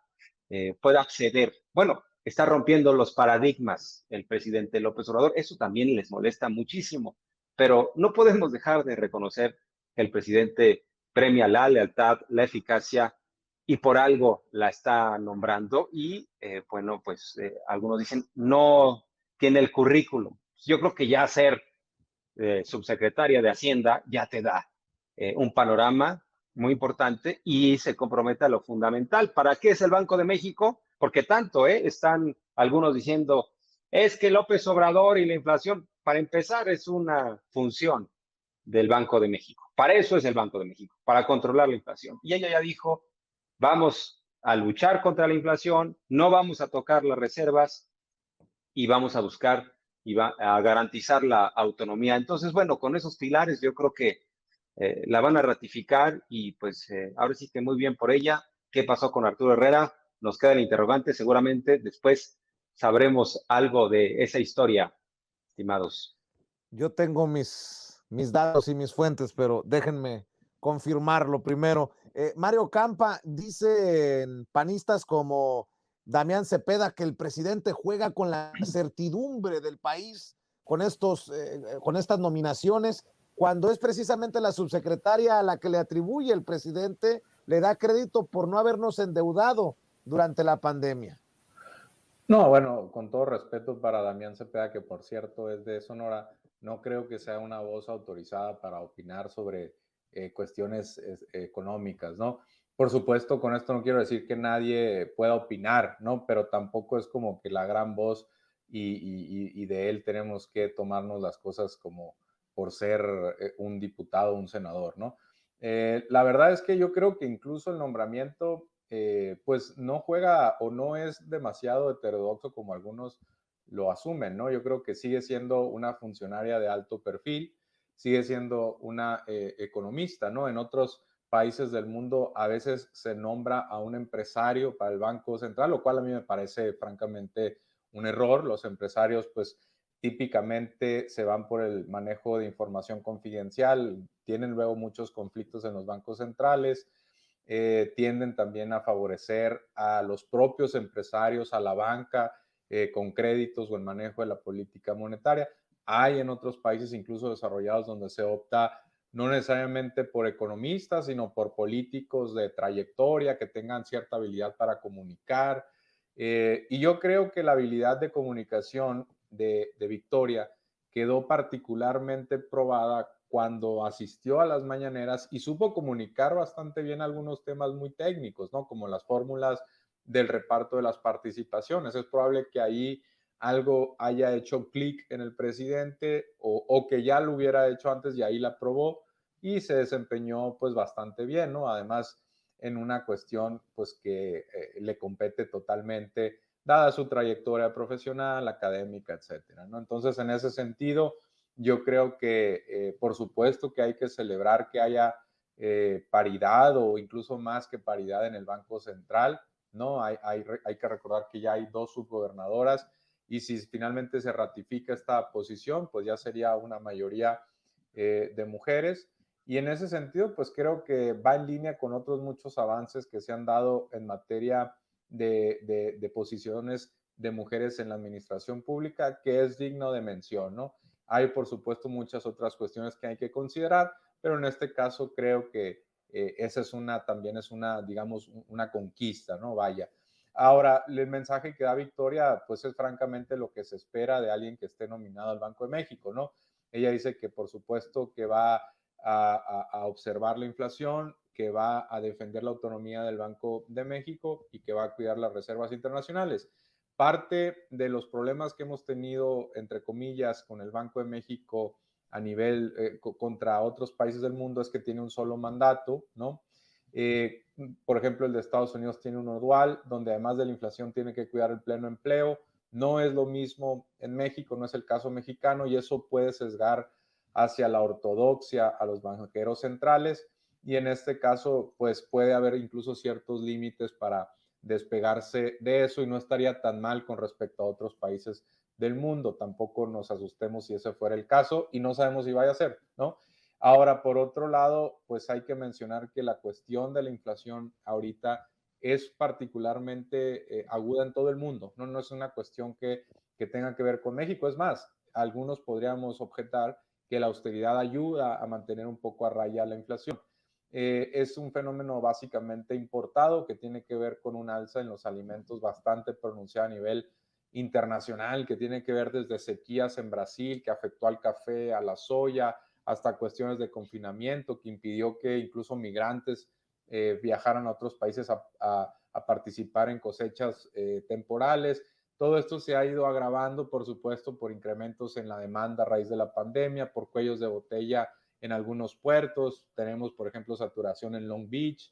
pueda acceder. Bueno, está rompiendo los paradigmas el presidente López Obrador, eso también les molesta muchísimo, pero no podemos dejar de reconocer que el presidente premia la lealtad, la eficacia, y por algo la está nombrando, y bueno, pues algunos dicen, no tiene el currículum. Yo creo que ya ser subsecretaria de Hacienda ya te da un panorama muy importante y se compromete a lo fundamental. ¿Para qué es el Banco de México? Porque tanto están algunos diciendo, es que López Obrador y la inflación, para empezar, es una función del Banco de México. Para eso es el Banco de México, para controlar la inflación. Y ella ya dijo, vamos a luchar contra la inflación, no vamos a tocar las reservas y vamos a buscar y va a garantizar la autonomía. Entonces, bueno, con esos pilares yo creo que la van a ratificar y pues ahora sí que muy bien por ella. ¿Qué pasó con Arturo Herrera? Nos queda el interrogante, seguramente después sabremos algo de esa historia, estimados. Yo tengo mis datos y mis fuentes, pero déjenme confirmarlo primero. Mario Campa dice en panistas como Damián Cepeda que el presidente juega con la certidumbre del país con estas nominaciones, cuando es precisamente la subsecretaria a la que le atribuye el presidente, le da crédito por no habernos endeudado durante la pandemia. No, bueno, con todo respeto para Damián Cepeda, que por cierto es de Sonora, no creo que sea una voz autorizada para opinar sobre cuestiones económicas, ¿no? Por supuesto, con esto no quiero decir que nadie pueda opinar, ¿no? Pero tampoco es como que la gran voz y de él tenemos que tomarnos las cosas como por ser un diputado o un senador, ¿no? La verdad es que yo creo que incluso el nombramiento pues no juega o no es demasiado heterodoxo como algunos lo asumen, ¿no? Yo creo que sigue siendo una funcionaria de alto perfil, sigue siendo una economista, ¿no? En otros países del mundo a veces se nombra a un empresario para el Banco Central, lo cual a mí me parece francamente un error. Los empresarios pues típicamente se van por el manejo de información confidencial, tienen luego muchos conflictos en los bancos centrales, tienden también a favorecer a los propios empresarios, a la banca, con créditos o el manejo de la política monetaria. Hay en otros países, incluso desarrollados, donde se opta no necesariamente por economistas, sino por políticos de trayectoria que tengan cierta habilidad para comunicar. Y yo creo que la habilidad de comunicación de Victoria quedó particularmente probada cuando asistió a las mañaneras y supo comunicar bastante bien algunos temas muy técnicos, ¿no? Como las fórmulas del reparto de las participaciones. Es probable que ahí algo haya hecho clic en el presidente o que ya lo hubiera hecho antes y ahí la aprobó y se desempeñó pues bastante bien, ¿no? Además, en una cuestión pues que le compete totalmente, dada su trayectoria profesional, académica, etcétera, ¿no? Entonces, en ese sentido, Yo creo que, por supuesto, que hay que celebrar que haya paridad o incluso más que paridad en el Banco Central, ¿no? Hay que recordar que ya hay 2 subgobernadoras y si finalmente se ratifica esta posición, pues ya sería una mayoría de mujeres. Y en ese sentido, pues creo que va en línea con otros muchos avances que se han dado en materia de posiciones de mujeres en la administración pública, que es digno de mención, ¿no? Hay, por supuesto, muchas otras cuestiones que hay que considerar, pero en este caso creo que esa es también es una, digamos, una conquista, ¿no? Vaya. Ahora, el mensaje que da Victoria, pues es francamente lo que se espera de alguien que esté nominado al Banco de México, ¿no? Ella dice que, por supuesto, que va a observar la inflación, que va a defender la autonomía del Banco de México y que va a cuidar las reservas internacionales. Parte de los problemas que hemos tenido, entre comillas, con el Banco de México a nivel contra otros países del mundo es que tiene un solo mandato, ¿no? Por ejemplo, el de Estados Unidos tiene uno dual, donde además de la inflación tiene que cuidar el pleno empleo. No es lo mismo en México, no es el caso mexicano, y eso puede sesgar hacia la ortodoxia a los banqueros centrales, y en este caso, pues puede haber incluso ciertos límites para despegarse de eso y no estaría tan mal con respecto a otros países del mundo. Tampoco nos asustemos si ese fuera el caso y no sabemos si vaya a ser, ¿no? Ahora, por otro lado, pues hay que mencionar que la cuestión de la inflación ahorita es particularmente aguda en todo el mundo, ¿no? No es una cuestión que tenga que ver con México. Es más, algunos podríamos objetar que la austeridad ayuda a mantener un poco a raya la inflación. Es un fenómeno básicamente importado que tiene que ver con un alza en los alimentos bastante pronunciada a nivel internacional, que tiene que ver desde sequías en Brasil, que afectó al café, a la soya, hasta cuestiones de confinamiento, que impidió que incluso migrantes viajaran a otros países a participar en cosechas temporales. Todo esto se ha ido agravando, por supuesto, por incrementos en la demanda a raíz de la pandemia, por cuellos de botella en algunos puertos. Tenemos, por ejemplo, saturación en Long Beach.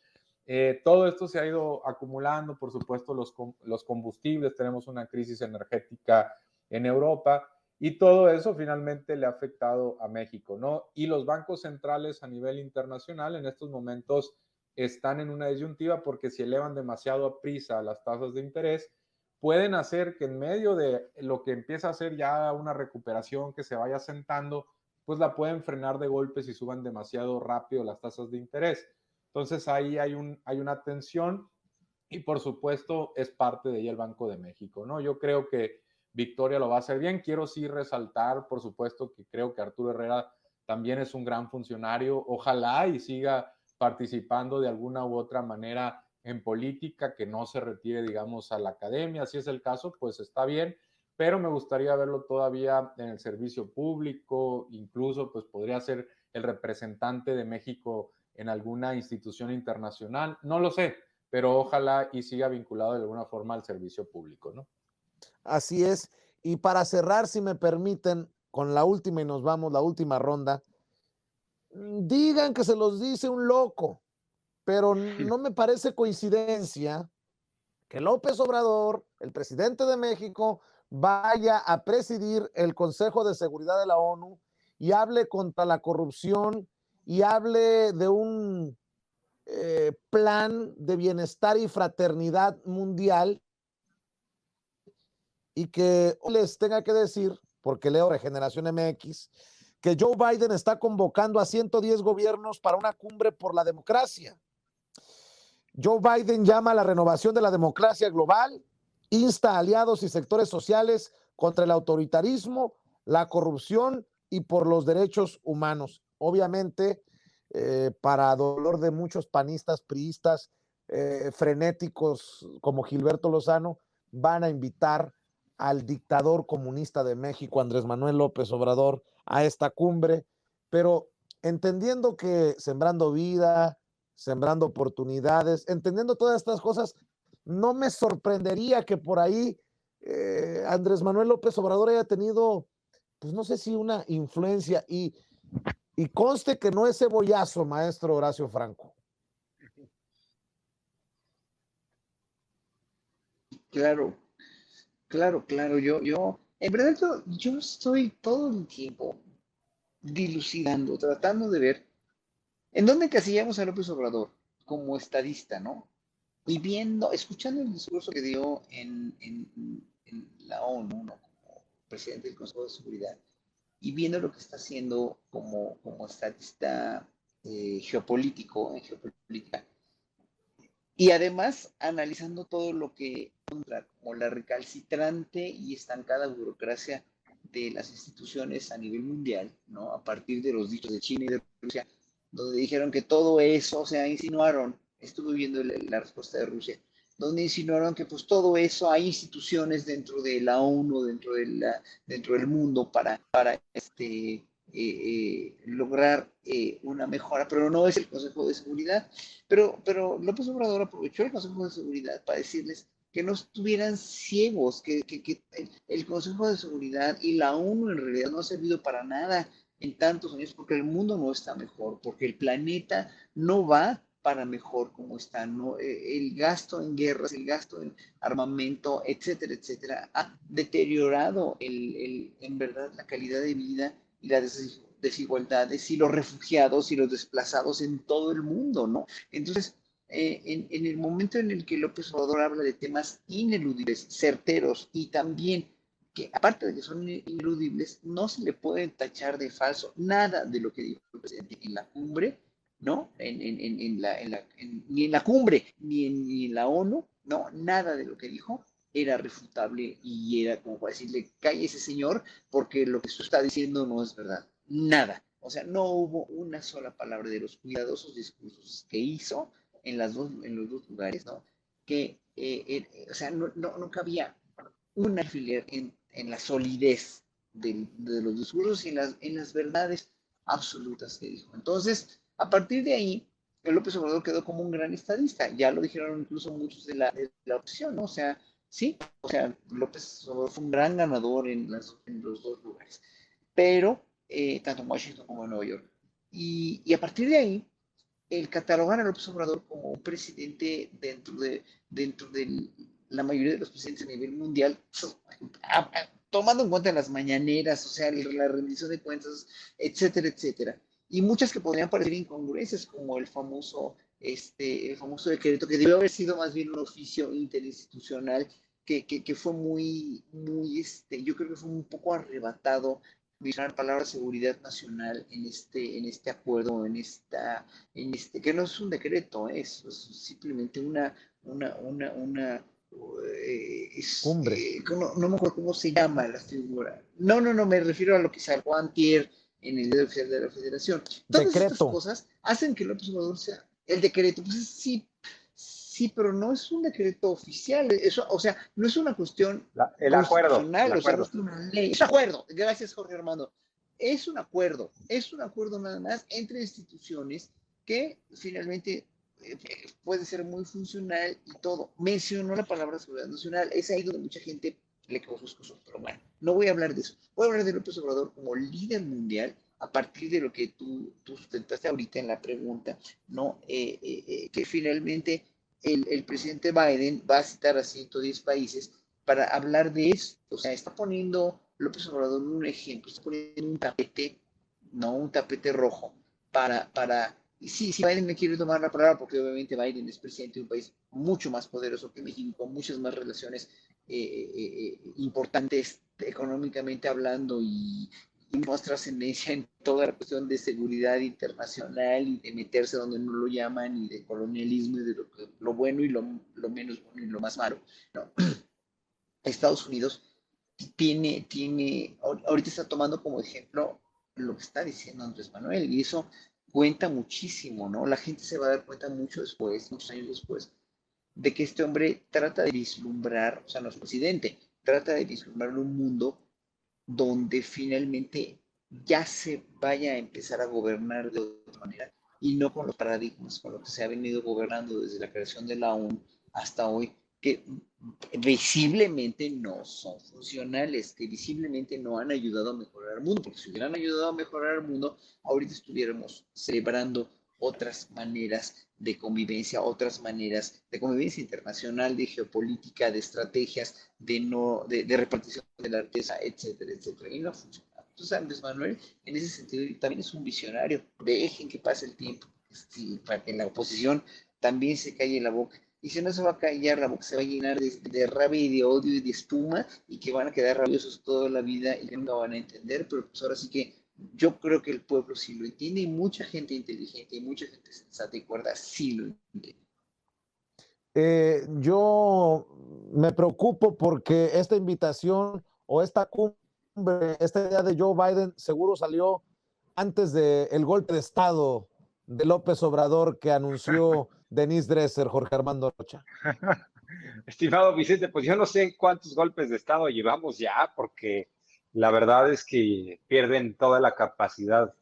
Todo esto se ha ido acumulando, por supuesto, los combustibles. Tenemos una crisis energética en Europa y todo eso finalmente le ha afectado a México, ¿no? Y los bancos centrales a nivel internacional en estos momentos están en una disyuntiva porque si elevan demasiado a prisa las tasas de interés, pueden hacer que en medio de lo que empieza a ser ya una recuperación que se vaya sentando, pues la pueden frenar de golpe si suban demasiado rápido las tasas de interés. Entonces ahí hay una tensión y por supuesto es parte de ella el Banco de México, ¿no? Yo creo que Victoria lo va a hacer bien. Quiero sí resaltar, por supuesto, que creo que Arturo Herrera también es un gran funcionario. Ojalá y siga participando de alguna u otra manera en política, que no se retire, digamos, a la academia. Si es el caso, pues está bien, pero me gustaría verlo todavía en el servicio público, incluso pues podría ser el representante de México en alguna institución internacional, no lo sé, pero ojalá y siga vinculado de alguna forma al servicio público, ¿no? Así es. Y para cerrar, si me permiten, con la última y nos vamos, la última ronda, digan que se los dice un loco, pero no me parece coincidencia que López Obrador, el presidente de México, vaya a presidir el Consejo de Seguridad de la ONU y hable contra la corrupción y hable de un plan de bienestar y fraternidad mundial y que les tenga que decir, porque leo Regeneración MX, que Joe Biden está convocando a 110 gobiernos para una cumbre por la democracia. Joe Biden llama a la renovación de la democracia global, insta a aliados y sectores sociales contra el autoritarismo, la corrupción y por los derechos humanos. Obviamente, para dolor de muchos panistas, priistas, frenéticos como Gilberto Lozano, van a invitar al dictador comunista de México, Andrés Manuel López Obrador, a esta cumbre, pero entendiendo que sembrando vida, sembrando oportunidades, entendiendo todas estas cosas, no me sorprendería que por ahí Andrés Manuel López Obrador haya tenido, pues no sé si una influencia, y conste que no es cebollazo, maestro Horacio Franco. Claro, claro. En verdad, yo estoy todo el tiempo dilucidando, tratando de ver en dónde encasillamos a López Obrador como estadista, ¿no? Y viendo, escuchando el discurso que dio en la ONU, ¿no? Como presidente del Consejo de Seguridad, y viendo lo que está haciendo como estadista geopolítico, en geopolítica, y además analizando todo lo que contra, como la recalcitrante y estancada burocracia de las instituciones a nivel mundial, ¿no? A partir de los dichos de China y de Rusia, donde dijeron que todo eso, o sea, insinuaron, estuve viendo la respuesta de Rusia, donde insinuaron que pues todo eso, hay instituciones dentro de la ONU, dentro del mundo para lograr una mejora, pero no es el Consejo de Seguridad. Pero López Obrador aprovechó el Consejo de Seguridad para decirles que no estuvieran ciegos, que el Consejo de Seguridad y la ONU en realidad no ha servido para nada en tantos años porque el mundo no está mejor, porque el planeta no va para mejor como está, ¿no? El gasto en guerras, el gasto en armamento, etcétera, etcétera, ha deteriorado en verdad la calidad de vida y las desigualdades y los refugiados y los desplazados en todo el mundo, ¿no? Entonces, en el momento en el que López Obrador habla de temas ineludibles, certeros y también que aparte de que son ineludibles, no se le puede tachar de falso nada de lo que dijo el presidente en la cumbre, ¿no? Ni en la cumbre, ni en la ONU, ¿no? Nada de lo que dijo era refutable y era como para decirle, calle ese señor, porque lo que usted está diciendo no es verdad. Nada. O sea, no hubo una sola palabra de los cuidadosos discursos que hizo en los dos lugares, ¿no? Que, o sea, no cabía un alfiler en la solidez de los discursos y en las verdades absolutas que dijo. Entonces, a partir de ahí, el López Obrador quedó como un gran estadista. Ya lo dijeron incluso muchos de la oposición, ¿no? O sea, sí, o sea, López Obrador fue un gran ganador en los dos lugares, pero tanto en Washington como en Nueva York. Y a partir de ahí, el catalogar a López Obrador como un presidente dentro de la mayoría de los presidentes a nivel mundial, tomando en cuenta las mañaneras, o sea, la rendición de cuentas, etcétera, etcétera. Y muchas que podrían parecer incongruencias, como el famoso decreto, que debió haber sido más bien un oficio interinstitucional, que fue muy, yo creo que fue un poco arrebatado mencionar palabra seguridad nacional en este acuerdo, que no es un decreto, es simplemente Cumbre. no me acuerdo cómo se llama la figura. No, me refiero a lo que sacó antier en el Día Oficial de la Federación. Todas Decreto. estas cosas hacen que López Obrador sea el decreto. Pues sí, pero no es un decreto oficial, eso, o sea, no es una cuestión el acuerdo, o sea, no es una ley, es un acuerdo, gracias Jorge Armando, es un acuerdo nada más entre instituciones que finalmente puede ser muy funcional y todo. Mencionó la palabra seguridad nacional, es ahí donde mucha gente le causó escozo, pero bueno, no voy a hablar de eso, voy a hablar de López Obrador como líder mundial a partir de lo que tú sustentaste ahorita en la pregunta, ¿no? Que finalmente el presidente Biden va a citar a 110 países para hablar de esto. O sea, está poniendo López Obrador un ejemplo, está poniendo un tapete, no un tapete rojo, y sí, Biden me quiere tomar la palabra porque obviamente Biden es presidente de un país mucho más poderoso que México, con muchas más relaciones importantes económicamente hablando y más trascendencia en toda la cuestión de seguridad internacional y de meterse donde no lo llaman y de colonialismo y de lo bueno y lo menos bueno y lo más malo, ¿no? Estados Unidos ahorita está tomando como ejemplo lo que está diciendo Andrés Manuel y eso cuenta muchísimo, ¿no? La gente se va a dar cuenta muchos años después, de que este hombre trata de vislumbrar, o sea, no es presidente, trata de vislumbrar un mundo donde finalmente ya se vaya a empezar a gobernar de otra manera y no con los paradigmas con los que se ha venido gobernando desde la creación de la ONU hasta hoy, que visiblemente no son funcionales, que visiblemente no han ayudado a mejorar el mundo, porque si hubieran ayudado a mejorar el mundo, ahorita estuviéramos celebrando otras maneras de convivencia, otras maneras de convivencia internacional, de geopolítica, de estrategias, de repartición de la riqueza, etcétera, etcétera. Y no funciona. Entonces Andrés Manuel, en ese sentido, también es un visionario. Dejen que pase el tiempo, para que la oposición también se calle la boca. Y si no se va a callar la boca, se va a llenar de rabia y de odio y de espuma, y que van a quedar rabiosos toda la vida y que nunca van a entender. Pero pues ahora sí que yo creo que el pueblo sí lo entiende, y mucha gente inteligente y mucha gente sensata y cuerda sí lo entiende. Yo me preocupo porque esta invitación o esta cumbre, esta idea de Joe Biden seguro salió antes del golpe de Estado de López Obrador que anunció Denise Dresser, Jorge Armando Rocha. Estimado Vicente, pues yo no sé cuántos golpes de Estado llevamos ya, porque la verdad es que pierden toda la capacidad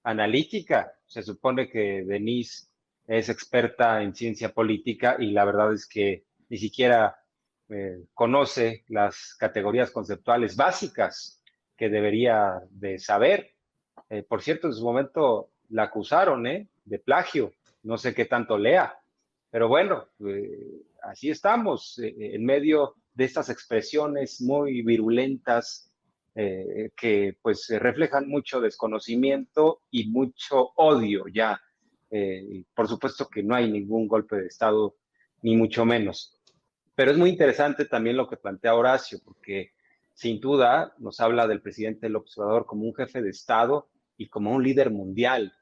analítica. Se supone que Denise es experta en ciencia política y la verdad es que ni siquiera conoce las categorías conceptuales básicas que debería de saber. Por cierto, en su momento la acusaron de plagio. No sé qué tanto lea, pero bueno, así estamos, en medio de estas expresiones muy virulentas que pues reflejan mucho desconocimiento y mucho odio ya. Por supuesto que no hay ningún golpe de Estado, ni mucho menos. Pero es muy interesante también lo que plantea Horacio, porque sin duda nos habla del presidente López Obrador como un jefe de Estado y como un líder mundial.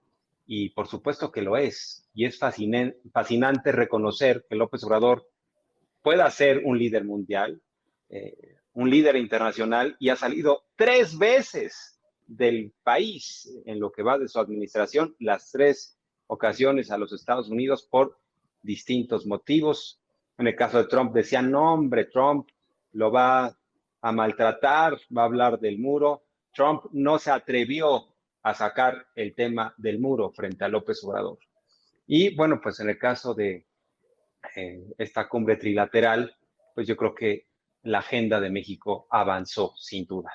Y por supuesto que lo es. Y es fascinante reconocer que López Obrador pueda ser un líder mundial, un líder internacional, y ha salido 3 veces del país en lo que va de su administración, las 3 ocasiones a los Estados Unidos por distintos motivos. En el caso de Trump decían, no hombre, Trump lo va a maltratar, va a hablar del muro. Trump no se atrevió a sacar el tema del muro frente a López Obrador. Y bueno, pues en el caso de esta cumbre trilateral, pues yo creo que la agenda de México avanzó sin duda.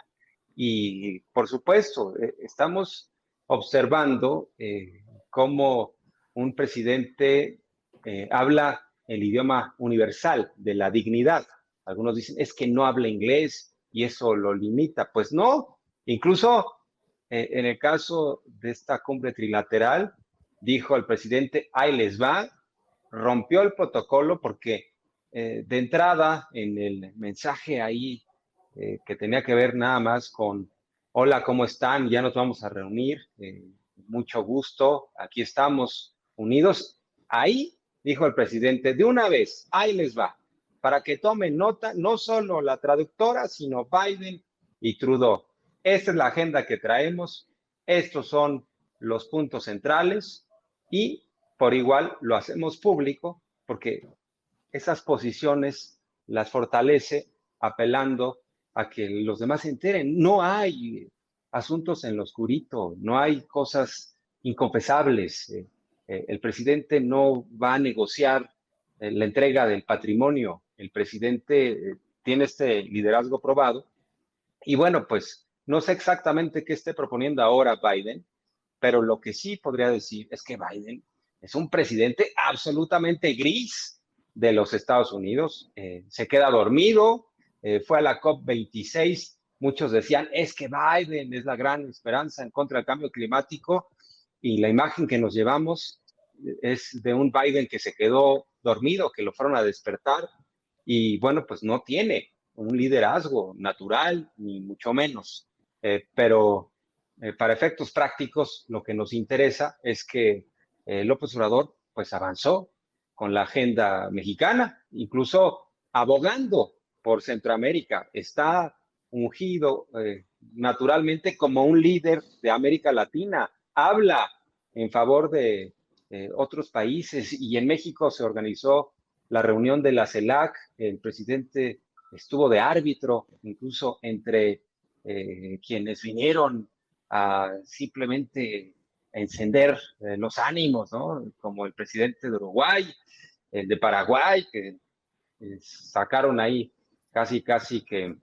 Y por supuesto, estamos observando cómo un presidente habla el idioma universal de la dignidad. Algunos dicen, es que no habla inglés y eso lo limita. Pues no, incluso en el caso de esta cumbre trilateral, dijo el presidente, ahí les va, rompió el protocolo porque de entrada en el mensaje ahí que tenía que ver nada más con, hola, ¿cómo están? Ya nos vamos a reunir, mucho gusto, aquí estamos unidos. Ahí dijo el presidente, de una vez, ahí les va, para que tomen nota, no solo la traductora, sino Biden y Trudeau. Esta es la agenda que traemos, estos son los puntos centrales y por igual lo hacemos público porque esas posiciones las fortalece apelando a que los demás se enteren. No hay asuntos en lo oscurito, no hay cosas inconfesables. El presidente no va a negociar la entrega del patrimonio. El presidente tiene este liderazgo probado. Y bueno, pues no sé exactamente qué esté proponiendo ahora Biden, pero lo que sí podría decir es que Biden es un presidente absolutamente gris de los Estados Unidos. Se queda dormido, fue a la COP26, muchos decían, es que Biden es la gran esperanza en contra del cambio climático, y la imagen que nos llevamos es de un Biden que se quedó dormido, que lo fueron a despertar, y bueno, pues no tiene un liderazgo natural, ni mucho menos, pero para efectos prácticos, lo que nos interesa es que López Obrador pues avanzó con la agenda mexicana, incluso abogando por Centroamérica. Está ungido naturalmente como un líder de América Latina. Habla en favor de otros países, y en México se organizó la reunión de la CELAC. El presidente estuvo de árbitro incluso entre quienes vinieron a simplemente encender los ánimos, ¿no? Como el presidente de Uruguay, el de Paraguay, que sacaron ahí casi que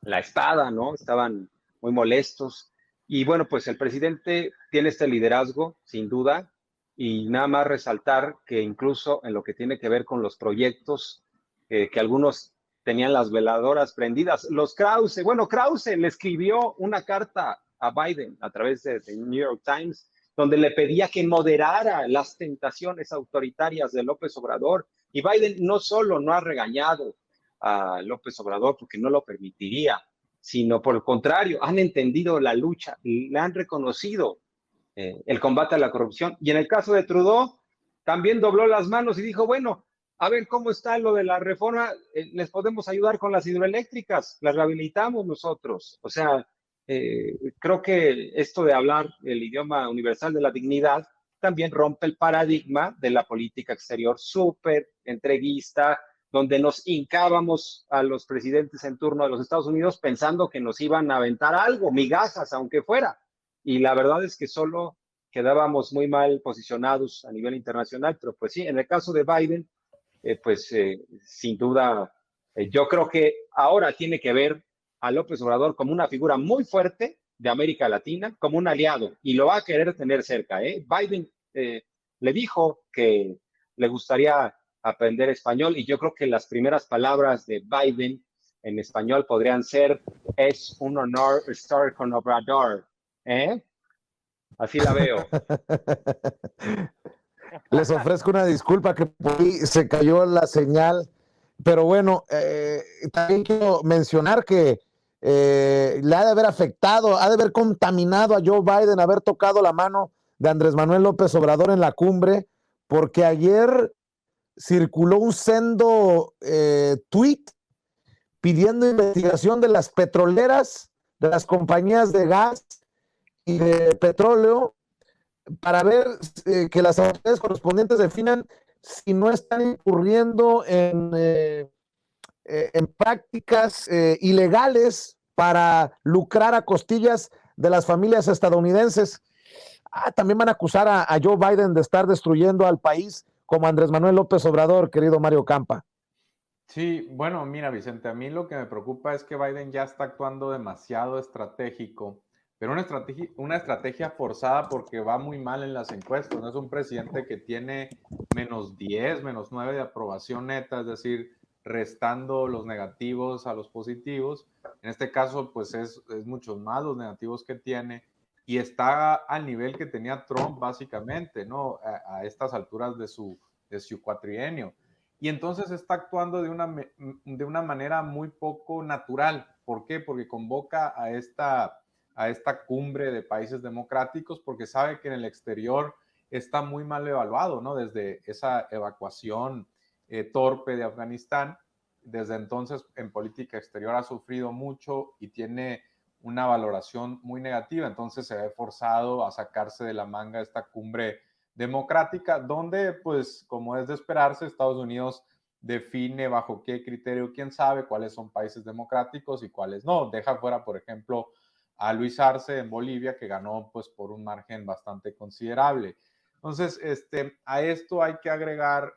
la espada, ¿no? Estaban muy molestos. Y bueno, pues el presidente tiene este liderazgo, sin duda, y nada más resaltar que incluso en lo que tiene que ver con los proyectos, que algunos tenían las veladoras prendidas, los Krause, bueno, Krause le escribió una carta a Biden a través de New York Times, donde le pedía que moderara las tentaciones autoritarias de López Obrador. Y Biden no solo no ha regañado a López Obrador porque no lo permitiría, sino por el contrario, han entendido la lucha y le han reconocido el combate a la corrupción. Y en el caso de Trudeau, también dobló las manos y dijo, bueno, a ver cómo está lo de la reforma, les podemos ayudar con las hidroeléctricas, las rehabilitamos nosotros. O sea, creo que esto de hablar el idioma universal de la dignidad también rompe el paradigma de la política exterior súper entreguista, donde nos hincábamos a los presidentes en turno de los Estados Unidos pensando que nos iban a aventar algo, migajas, aunque fuera. Y la verdad es que solo quedábamos muy mal posicionados a nivel internacional, pero pues sí, en el caso de Biden, sin duda, yo creo que ahora tiene que ver a López Obrador como una figura muy fuerte de América Latina, como un aliado, y lo va a querer tener cerca. Biden le dijo que le gustaría aprender español, y yo creo que las primeras palabras de Biden en español podrían ser, es un honor estar con Obrador. Así la veo. Les ofrezco una disculpa que por ahí se cayó la señal, pero bueno, también quiero mencionar que le ha de haber afectado, ha de haber contaminado a Joe Biden, haber tocado la mano de Andrés Manuel López Obrador en la cumbre, porque ayer circuló un sendo tweet pidiendo investigación de las petroleras, de las compañías de gas y de petróleo, para ver que las autoridades correspondientes definan si no están incurriendo en prácticas ilegales para lucrar a costillas de las familias estadounidenses. También van a acusar a Joe Biden de estar destruyendo al país como Andrés Manuel López Obrador, querido Mario Campa. Sí, bueno, mira, Vicente, a mí lo que me preocupa es que Biden ya está actuando demasiado estratégico, pero una estrategia forzada porque va muy mal en las encuestas. No es un presidente que tiene -10, -9 de aprobación neta, es decir, restando los negativos a los positivos. En este caso, pues es muchos más los negativos que tiene y está al nivel que tenía Trump, básicamente, ¿no? A estas alturas de su cuatrienio. Y entonces está actuando de una manera muy poco natural. ¿Por qué? Porque convoca a esta cumbre de países democráticos porque sabe que en el exterior está muy mal evaluado, ¿no? Desde esa evacuación torpe de Afganistán, desde entonces en política exterior ha sufrido mucho y tiene una valoración muy negativa, entonces se ve forzado a sacarse de la manga esta cumbre democrática, donde, pues, como es de esperarse, Estados Unidos define bajo qué criterio, quién sabe cuáles son países democráticos y cuáles no. Deja fuera, por ejemplo, a Luis Arce en Bolivia, que ganó pues por un margen bastante considerable. Entonces, a esto hay que agregar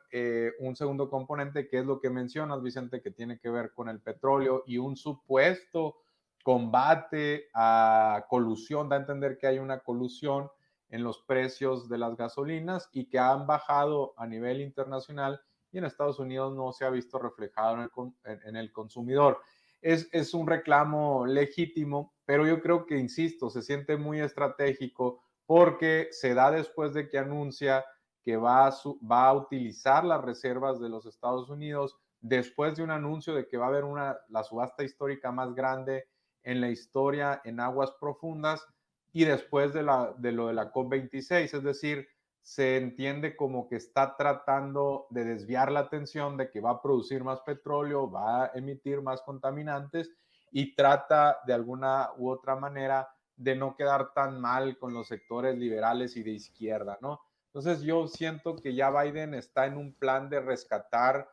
un segundo componente, que es lo que mencionas, Vicente, que tiene que ver con el petróleo y un supuesto combate a colusión, da a entender que hay una colusión en los precios de las gasolinas y que han bajado a nivel internacional y en Estados Unidos no se ha visto reflejado en el consumidor. Es un reclamo legítimo, pero yo creo que, insisto, se siente muy estratégico porque se da después de que anuncia que va a utilizar las reservas de los Estados Unidos, después de un anuncio de que va a haber la subasta histórica más grande en la historia en aguas profundas, y después de lo de la COP26, es decir, se entiende como que está tratando de desviar la atención de que va a producir más petróleo, va a emitir más contaminantes y trata de alguna u otra manera de no quedar tan mal con los sectores liberales y de izquierda, ¿no? Entonces yo siento que ya Biden está en un plan de rescatar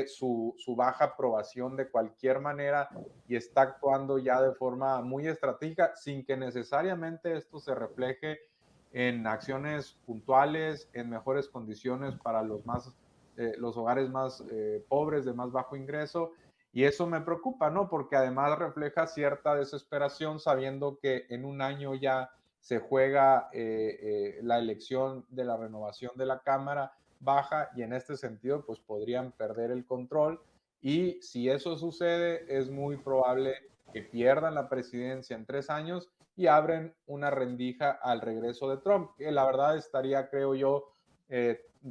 su baja aprobación de cualquier manera y está actuando ya de forma muy estratégica sin que necesariamente esto se refleje en acciones puntuales, en mejores condiciones para los hogares más pobres, de más bajo ingreso. Y eso me preocupa, ¿no? Porque además refleja cierta desesperación sabiendo que en un año ya se juega la elección de la renovación de la Cámara Baja y en este sentido pues podrían perder el control y si eso sucede es muy probable que pierdan la presidencia en 3 años y abren una rendija al regreso de Trump, que la verdad estaría, creo yo,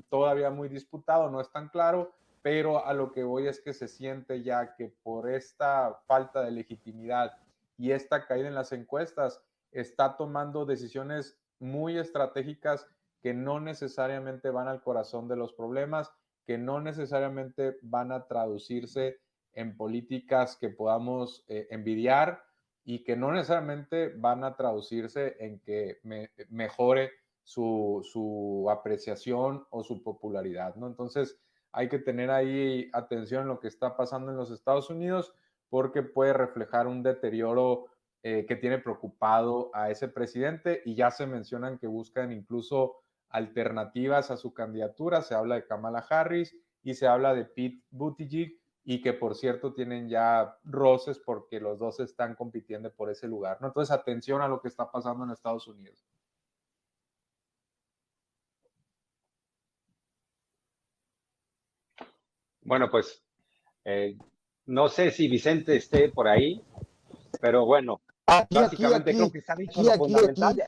todavía muy disputado, no es tan claro, pero a lo que voy es que se siente ya que por esta falta de legitimidad y esta caída en las encuestas está tomando decisiones muy estratégicas que no necesariamente van al corazón de los problemas, que no necesariamente van a traducirse en políticas que podamos envidiar y que no necesariamente van a traducirse en que mejore su apreciación o su popularidad, ¿no? Entonces hay que tener ahí atención en lo que está pasando en los Estados Unidos, porque puede reflejar un deterioro que tiene preocupado a ese presidente, y ya se mencionan que buscan incluso alternativas a su candidatura. Se habla de Kamala Harris y se habla de Pete Buttigieg, y que por cierto tienen ya roces porque los dos están compitiendo por ese lugar, ¿no? Entonces atención a lo que está pasando en Estados Unidos. Bueno, pues no sé si Vicente esté por ahí, pero bueno, básicamente creo que está dicho lo fundamental.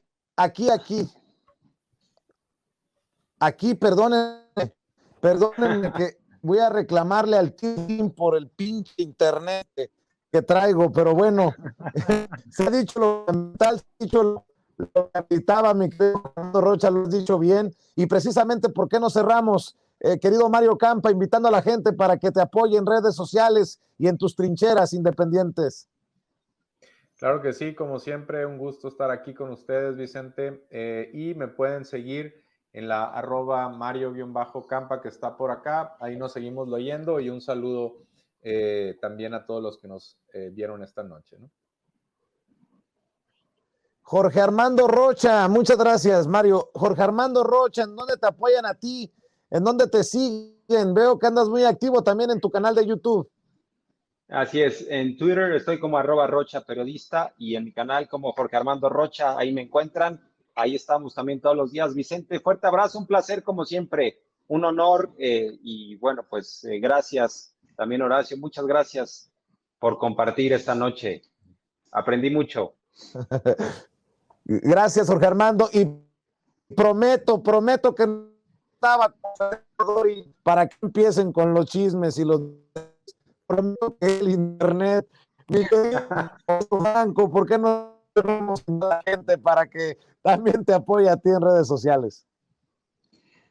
Aquí, perdónenme que voy a reclamarle al team por el pinche internet que traigo, pero bueno, se ha dicho lo fundamental, se ha dicho lo que habitaba mi querido Fernando Rocha, lo has dicho bien, y precisamente, ¿por qué no cerramos, querido Mario Campa, invitando a la gente para que te apoye en redes sociales y en tus trincheras independientes? Claro que sí, como siempre, un gusto estar aquí con ustedes, Vicente, y me pueden seguir en la @Mario_Campa que está por acá. Ahí nos seguimos leyendo, y un saludo también a todos los que nos vieron esta noche, ¿no? Jorge Armando Rocha, muchas gracias, Mario. Jorge Armando Rocha, ¿en dónde te apoyan a ti? ¿En dónde te siguen? Veo que andas muy activo también en tu canal de YouTube. Así es, en Twitter estoy como @RochaPeriodista, y en mi canal como Jorge Armando Rocha, ahí me encuentran. Ahí estamos también todos los días. Vicente, fuerte abrazo, un placer como siempre, un honor, y bueno, pues gracias también, Horacio, muchas gracias por compartir esta noche. Aprendí mucho. Gracias, Jorge Armando, y prometo que estaba para que empiecen con los chismes y los... Prometo que el internet, mi querido Franco, ¿por qué no tenemos a la gente para que también te apoye a ti en redes sociales?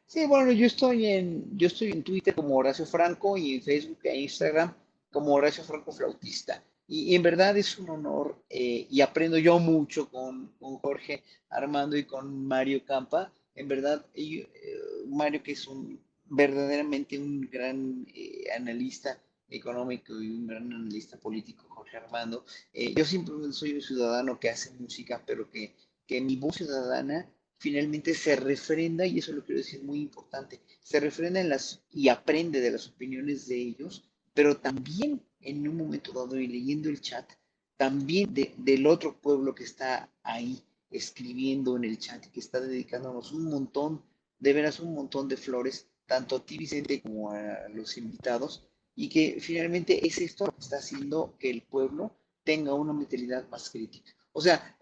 Sí, bueno, yo estoy en Twitter como Horacio Franco, y en Facebook e Instagram como Horacio Franco Flautista. Y en verdad es un honor, y aprendo yo mucho con Jorge Armando y con Mario Campa. En verdad, Mario, que es verdaderamente un gran analista económico y un gran analista político, Jorge Armando. Yo simplemente soy un ciudadano que hace música, pero que mi voz ciudadana finalmente se refrenda, y eso lo quiero decir muy importante, se refrenda y aprende de las opiniones de ellos, pero también en un momento dado, y leyendo el chat, también del otro pueblo que está ahí escribiendo en el chat y que está dedicándonos un montón, de veras un montón de flores, tanto a ti, Vicente, como a los invitados, y que finalmente es esto lo que está haciendo que el pueblo tenga una mentalidad más crítica. O sea,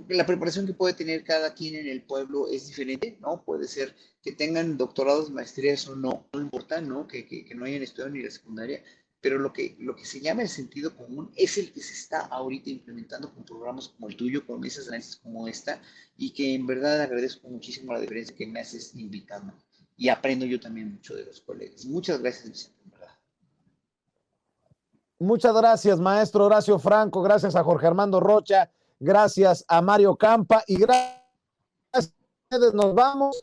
la preparación que puede tener cada quien en el pueblo es diferente, ¿no? Puede ser que tengan doctorados, maestrías o no, no importa, ¿no? Que no hayan estudiado ni la secundaria, pero lo que se llama el sentido común es el que se está ahorita implementando con programas como el tuyo, con mesas de análisis como esta, y que en verdad agradezco muchísimo la diferencia que me haces invitando. Y aprendo yo también mucho de los colegas. Muchas gracias, Vicente, en verdad. Muchas gracias, maestro Horacio Franco, gracias a Jorge Armando Rocha, gracias a Mario Campa, y gracias a ustedes. Nos vamos.